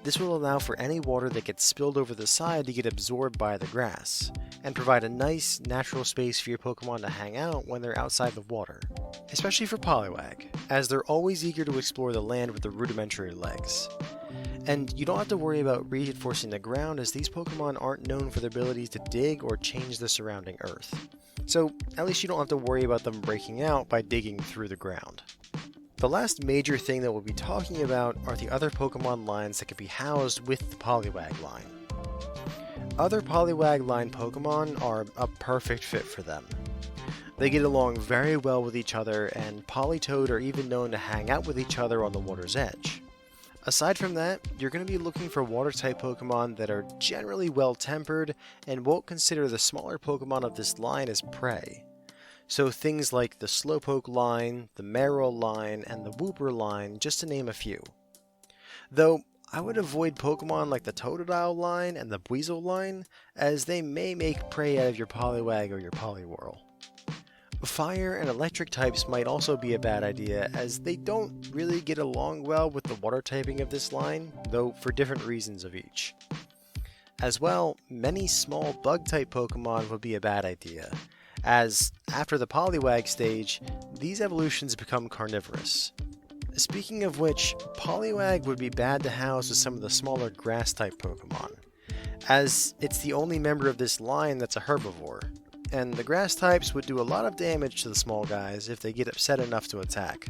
This will allow for any water that gets spilled over the side to get absorbed by the grass, and provide a nice, natural space for your Pokemon to hang out when they're outside the water. especially for Poliwag, as they're always eager to explore the land with the rudimentary legs. And you don't have to worry about reinforcing the ground, as these Pokemon aren't known for their abilities to dig or change the surrounding earth. So at least you don't have to worry about them breaking out by digging through the ground. The last major thing that we'll be talking about are the other Pokemon lines that can be housed with the Poliwag line. Other Poliwag line Pokemon are a perfect fit for them. They get along very well with each other, and Politoed are even known to hang out with each other on the water's edge. Aside from that, you're going to be looking for water-type Pokemon that are generally well-tempered and won't consider the smaller Pokemon of this line as prey. So things like the Slowpoke line, the Marill line, and the Wooper line, just to name a few. Though, I would avoid Pokemon like the Totodile line and the Buizel line, as they may make prey out of your Poliwag or your Poliwhirl. Fire and electric types might also be a bad idea, as they don't really get along well with the water typing of this line, though for different reasons of each. As well, many small bug-type Pokemon would be a bad idea, as after the Poliwag stage, these evolutions become carnivorous. Speaking of which, Poliwag would be bad to house with some of the smaller grass-type Pokemon, as it's the only member of this line that's a herbivore, and the grass types would do a lot of damage to the small guys if they get upset enough to attack.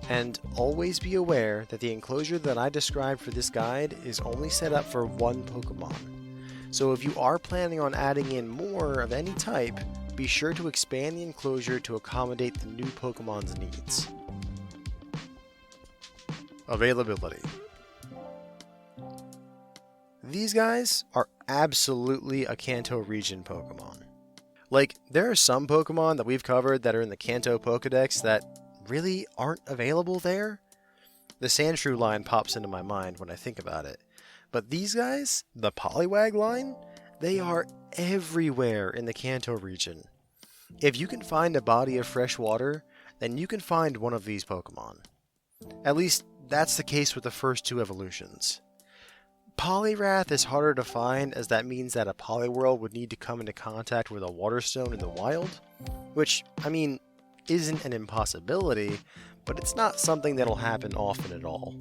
And always be aware that the enclosure that I described for this guide is only set up for one Pokemon. So if you are planning on adding in more of any type, be sure to expand the enclosure to accommodate the new Pokemon's needs. Availability. These guys are absolutely a Kanto region Pokemon. Like, there are some Pokemon that we've covered that are in the Kanto Pokedex that really aren't available there. The Sandshrew line pops into my mind when I think about it. But these guys, the Poliwag line, they are everywhere in the Kanto region. If you can find a body of fresh water, then you can find one of these Pokemon. At least, that's the case with the first two evolutions. Poliwrath is harder to find, as that means that a Poliwhirl would need to come into contact with a water stone in the wild, which, I mean, isn't an impossibility, but it's not something that'll happen often at all.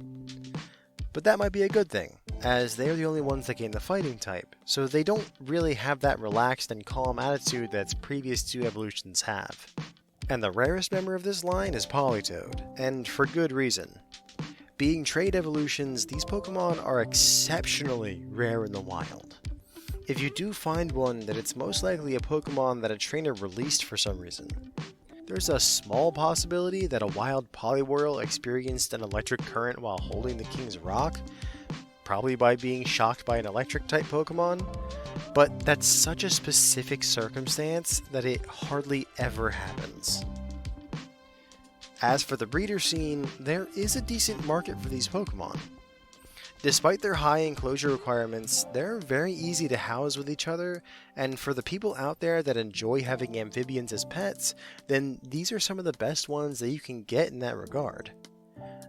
But that might be a good thing, as they're the only ones that gain the fighting type, so they don't really have that relaxed and calm attitude that its previous two evolutions have. And the rarest member of this line is Politoed, and for good reason. Being trade evolutions, these Pokemon are exceptionally rare in the wild. If you do find one, then it's most likely a Pokemon that a trainer released for some reason. There's a small possibility that a wild Poliwhirl experienced an electric current while holding the King's Rock, probably by being shocked by an electric-type Pokemon, but that's such a specific circumstance that it hardly ever happens. As for the breeder scene, there is a decent market for these Pokemon. Despite their high enclosure requirements, they're very easy to house with each other, and for the people out there that enjoy having amphibians as pets, then these are some of the best ones that you can get in that regard.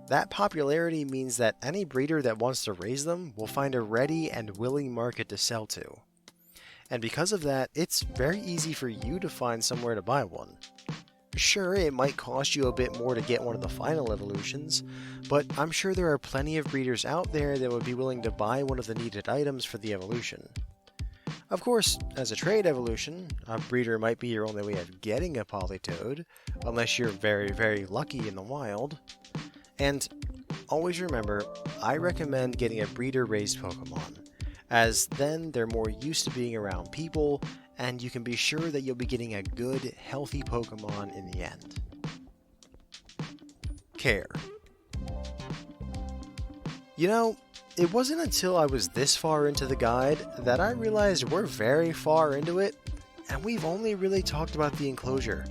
That popularity means that any breeder that wants to raise them will find a ready and willing market to sell to. And because of that, it's very easy for you to find somewhere to buy one. Sure, it might cost you a bit more to get one of the final evolutions, but I'm sure there are plenty of breeders out there that would be willing to buy one of the needed items for the evolution. Of course, as a trade evolution, a breeder might be your only way of getting a Politoed, unless you're very, very lucky in the wild. And always remember, I recommend getting a breeder-raised Pokemon, as then they're more used to being around people, and you can be sure that you'll be getting a good, healthy Pokemon in the end. Care. You know, it wasn't until I was this far into the guide that I realized we're very far into it, and we've only really talked about the enclosure.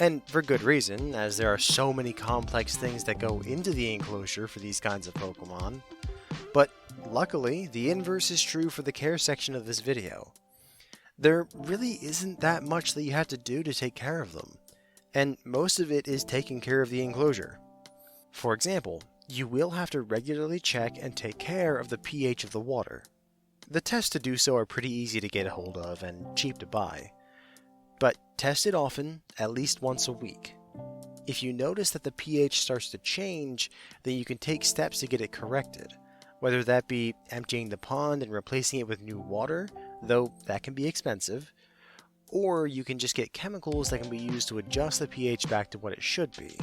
And for good reason, as there are so many complex things that go into the enclosure for these kinds of Pokemon. But luckily, the inverse is true for the care section of this video. There really isn't that much that you have to do to take care of them, and most of it is taking care of the enclosure. For example, you will have to regularly check and take care of the pH of the water. The tests to do so are pretty easy to get a hold of and cheap to buy. But test it often, at least once a week. If you notice that the pH starts to change, then you can take steps to get it corrected, whether that be emptying the pond and replacing it with new water, though that can be expensive, or you can just get chemicals that can be used to adjust the pH back to what it should be.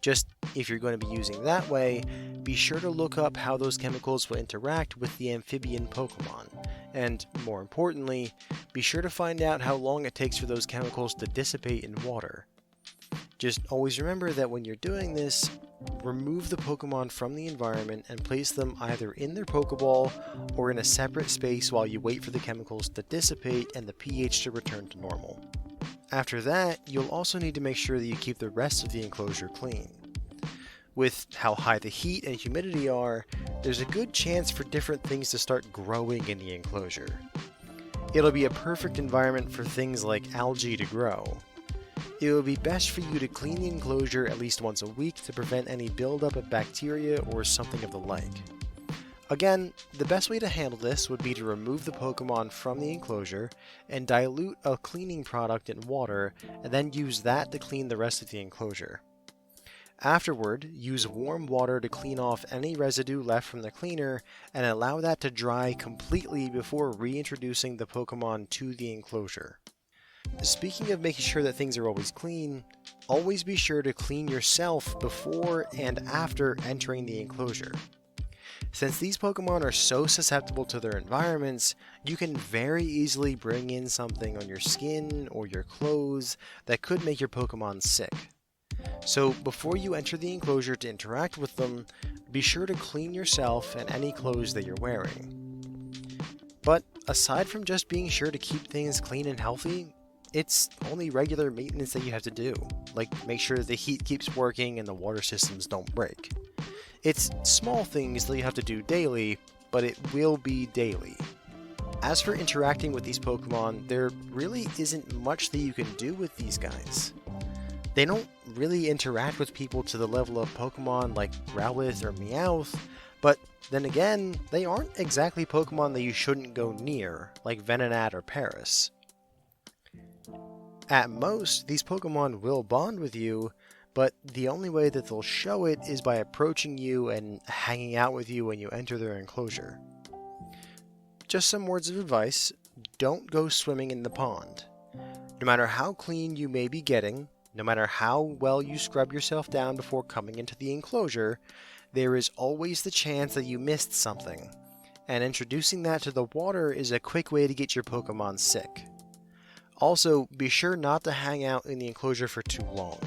Just if you're going to be using that way, be sure to look up how those chemicals will interact with the amphibian Pokemon, and more importantly, be sure to find out how long it takes for those chemicals to dissipate in water. Just always remember that when you're doing this, remove the Pokemon from the environment and place them either in their Pokeball or in a separate space while you wait for the chemicals to dissipate and the pH to return to normal. After that, you'll also need to make sure that you keep the rest of the enclosure clean. With how high the heat and humidity are, there's a good chance for different things to start growing in the enclosure. It'll be a perfect environment for things like algae to grow. It would be best for you to clean the enclosure at least once a week to prevent any buildup of bacteria or something of the like. Again, the best way to handle this would be to remove the Pokemon from the enclosure and dilute a cleaning product in water and then use that to clean the rest of the enclosure. Afterward, use warm water to clean off any residue left from the cleaner and allow that to dry completely before reintroducing the Pokemon to the enclosure. Speaking of making sure that things are always clean, always be sure to clean yourself before and after entering the enclosure. Since these Pokemon are so susceptible to their environments, you can very easily bring in something on your skin or your clothes that could make your Pokemon sick. So before you enter the enclosure to interact with them, be sure to clean yourself and any clothes that you're wearing. But aside from just being sure to keep things clean and healthy, it's only regular maintenance that you have to do, like make sure the heat keeps working and the water systems don't break. It's small things that you have to do daily, but it will be daily. As for interacting with these Pokemon, there really isn't much that you can do with these guys. They don't really interact with people to the level of Pokemon like Growlithe or Meowth, but then again, they aren't exactly Pokemon that you shouldn't go near, like Venonat or Paris. At most, these Pokemon will bond with you, but the only way that they'll show it is by approaching you and hanging out with you when you enter their enclosure. Just some words of advice: don't go swimming in the pond. No matter how clean you may be getting, no matter how well you scrub yourself down before coming into the enclosure, there is always the chance that you missed something, and introducing that to the water is a quick way to get your Pokemon sick. Also, be sure not to hang out in the enclosure for too long.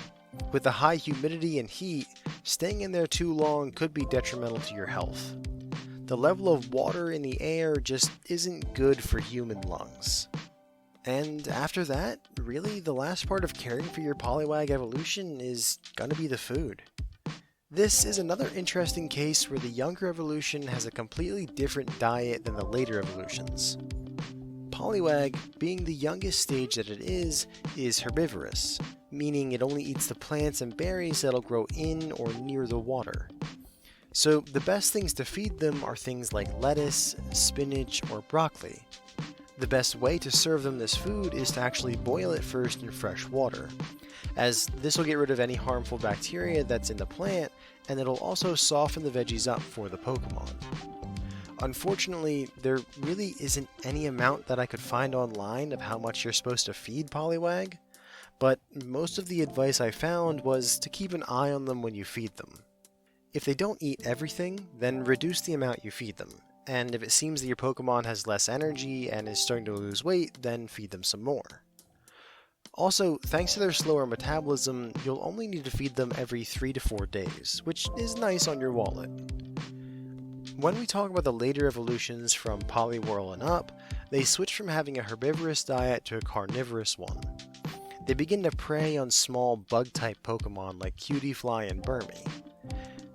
With the high humidity and heat, staying in there too long could be detrimental to your health. The level of water in the air just isn't good for human lungs. And after that, really the last part of caring for your Poliwag evolution is gonna be the food. This is another interesting case where the younger evolution has a completely different diet than the later evolutions. Poliwag, being the youngest stage that it is herbivorous, meaning it only eats the plants and berries that'll grow in or near the water. So the best things to feed them are things like lettuce, spinach, or broccoli. The best way to serve them this food is to actually boil it first in fresh water, as this will get rid of any harmful bacteria that's in the plant, and it'll also soften the veggies up for the Pokemon. Unfortunately, there really isn't any amount that I could find online of how much you're supposed to feed Poliwag, but most of the advice I found was to keep an eye on them when you feed them. If they don't eat everything, then reduce the amount you feed them, and if it seems that your Pokemon has less energy and is starting to lose weight, then feed them some more. Also, thanks to their slower metabolism, you'll only need to feed them every 3 to 4 days, which is nice on your wallet. When we talk about the later evolutions from Poliwhirl and up, they switch from having a herbivorous diet to a carnivorous one. They begin to prey on small bug-type Pokemon like Cutiefly and Burmy.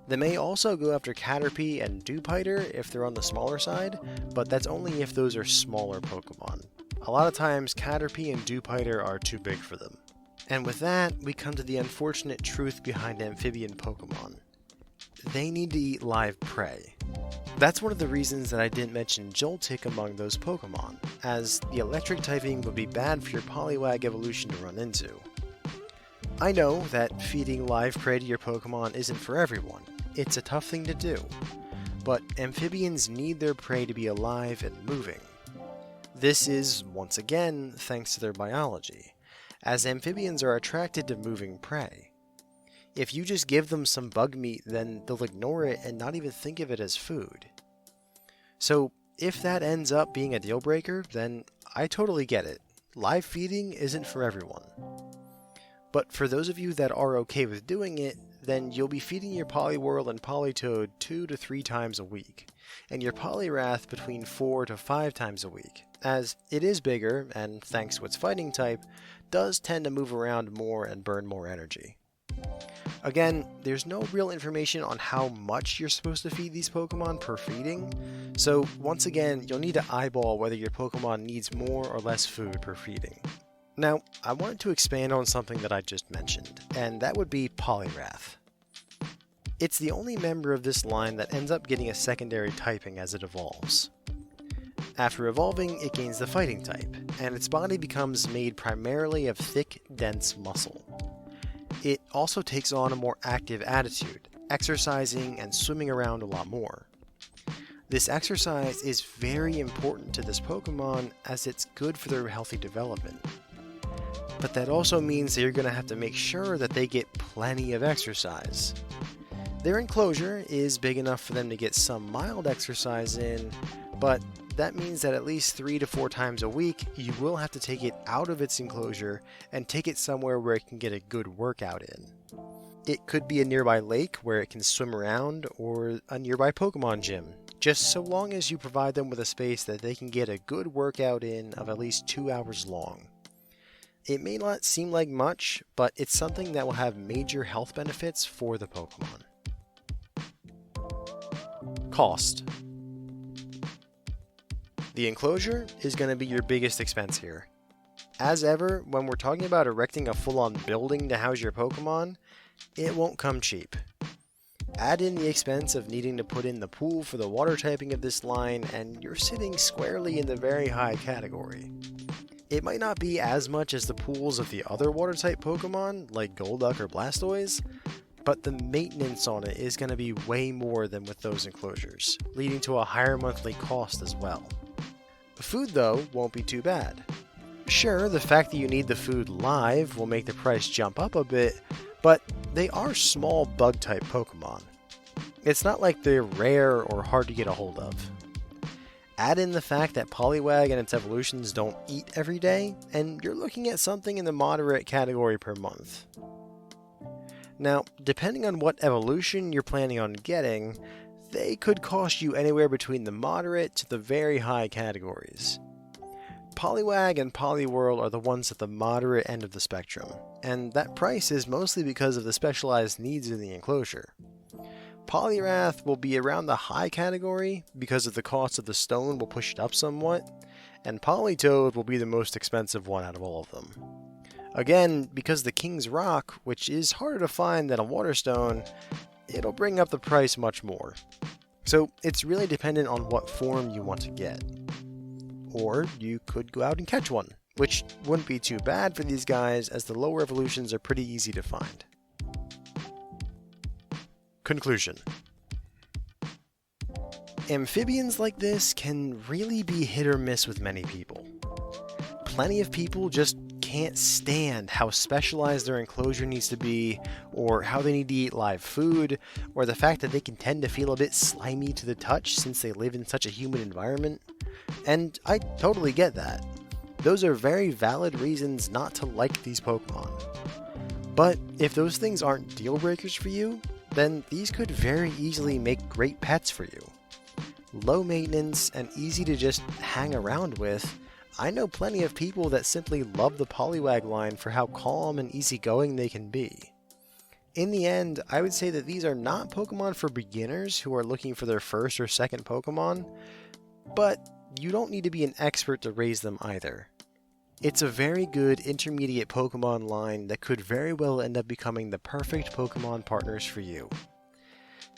They may also go after Caterpie and Dewpider if they're on the smaller side, but that's only if those are smaller Pokemon. A lot of times, Caterpie and Dewpider are too big for them. And with that, we come to the unfortunate truth behind amphibian Pokemon. They need to eat live prey. That's one of the reasons that I didn't mention Joltik among those Pokemon, as the electric typing would be bad for your Poliwag evolution to run into. I know that feeding live prey to your Pokemon isn't for everyone. It's a tough thing to do, but amphibians need their prey to be alive and moving. This is, once again, thanks to their biology, as amphibians are attracted to moving prey. If you just give them some bug meat, then they'll ignore it and not even think of it as food. So, if that ends up being a deal breaker, then I totally get it. Live feeding isn't for everyone. But for those of you that are okay with doing it, then you'll be feeding your Poliwhirl and Politoed 2 to 3 times a week, and your Poliwrath between 4 to 5 times a week, as it is bigger, and thanks to its fighting type, does tend to move around more and burn more energy. Again, there's no real information on how much you're supposed to feed these Pokemon per feeding, so once again, you'll need to eyeball whether your Pokemon needs more or less food per feeding. Now, I wanted to expand on something that I just mentioned, and that would be Poliwrath. It's the only member of this line that ends up getting a secondary typing as it evolves. After evolving, it gains the fighting type, and its body becomes made primarily of thick, dense muscle. It also takes on a more active attitude, exercising and swimming around a lot more. This exercise is very important to this Pokemon as it's good for their healthy development. But that also means that you're going to have to make sure that they get plenty of exercise. Their enclosure is big enough for them to get some mild exercise in, but that means that at least 3 to 4 times a week, you will have to take it out of its enclosure and take it somewhere where it can get a good workout in. It could be a nearby lake where it can swim around, or a nearby Pokemon gym, just so long as you provide them with a space that they can get a good workout in of at least 2 hours long. It may not seem like much, but it's something that will have major health benefits for the Pokemon. Cost. The enclosure is going to be your biggest expense here. As ever, when we're talking about erecting a full-on building to house your Pokemon, it won't come cheap. Add in the expense of needing to put in the pool for the water typing of this line, and you're sitting squarely in the very high category. It might not be as much as the pools of the other water-type Pokemon, like Golduck or Blastoise, but the maintenance on it is going to be way more than with those enclosures, leading to a higher monthly cost as well. The food, though, won't be too bad. Sure, the fact that you need the food live will make the price jump up a bit, but they are small bug-type Pokemon. It's not like they're rare or hard to get a hold of. Add in the fact that Poliwag and its evolutions don't eat every day, and you're looking at something in the moderate category per month. Now, depending on what evolution you're planning on getting, they could cost you anywhere between the moderate to the very high categories. Poliwag and Poliwhirl are the ones at the moderate end of the spectrum, and that price is mostly because of the specialized needs in the enclosure. Poliwrath will be around the high category because of the cost of the stone will push it up somewhat, and Politoed will be the most expensive one out of all of them. Again, because the King's Rock, which is harder to find than a water stone, it'll bring up the price much more. So it's really dependent on what form you want to get. Or you could go out and catch one, which wouldn't be too bad for these guys as the lower evolutions are pretty easy to find. Conclusion. Amphibians like this can really be hit or miss with many people. Plenty of people just can't stand how specialized their enclosure needs to be, or how they need to eat live food, or the fact that they can tend to feel a bit slimy to the touch since they live in such a humid environment. And I totally get that. Those are very valid reasons not to like these Pokemon. But if those things aren't deal breakers for you, then these could very easily make great pets for you. Low maintenance and easy to just hang around with, I know plenty of people that simply love the Poliwag line for how calm and easygoing they can be. In the end, I would say that these are not Pokemon for beginners who are looking for their first or second Pokemon, but you don't need to be an expert to raise them either. It's a very good intermediate Pokemon line that could very well end up becoming the perfect Pokemon partners for you.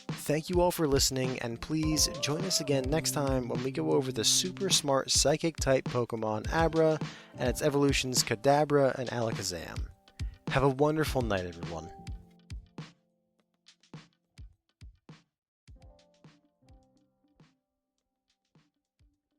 Thank you all for listening, and please join us again next time when we go over the super smart Psychic-type Pokemon Abra and its evolutions Kadabra and Alakazam. Have a wonderful night, everyone.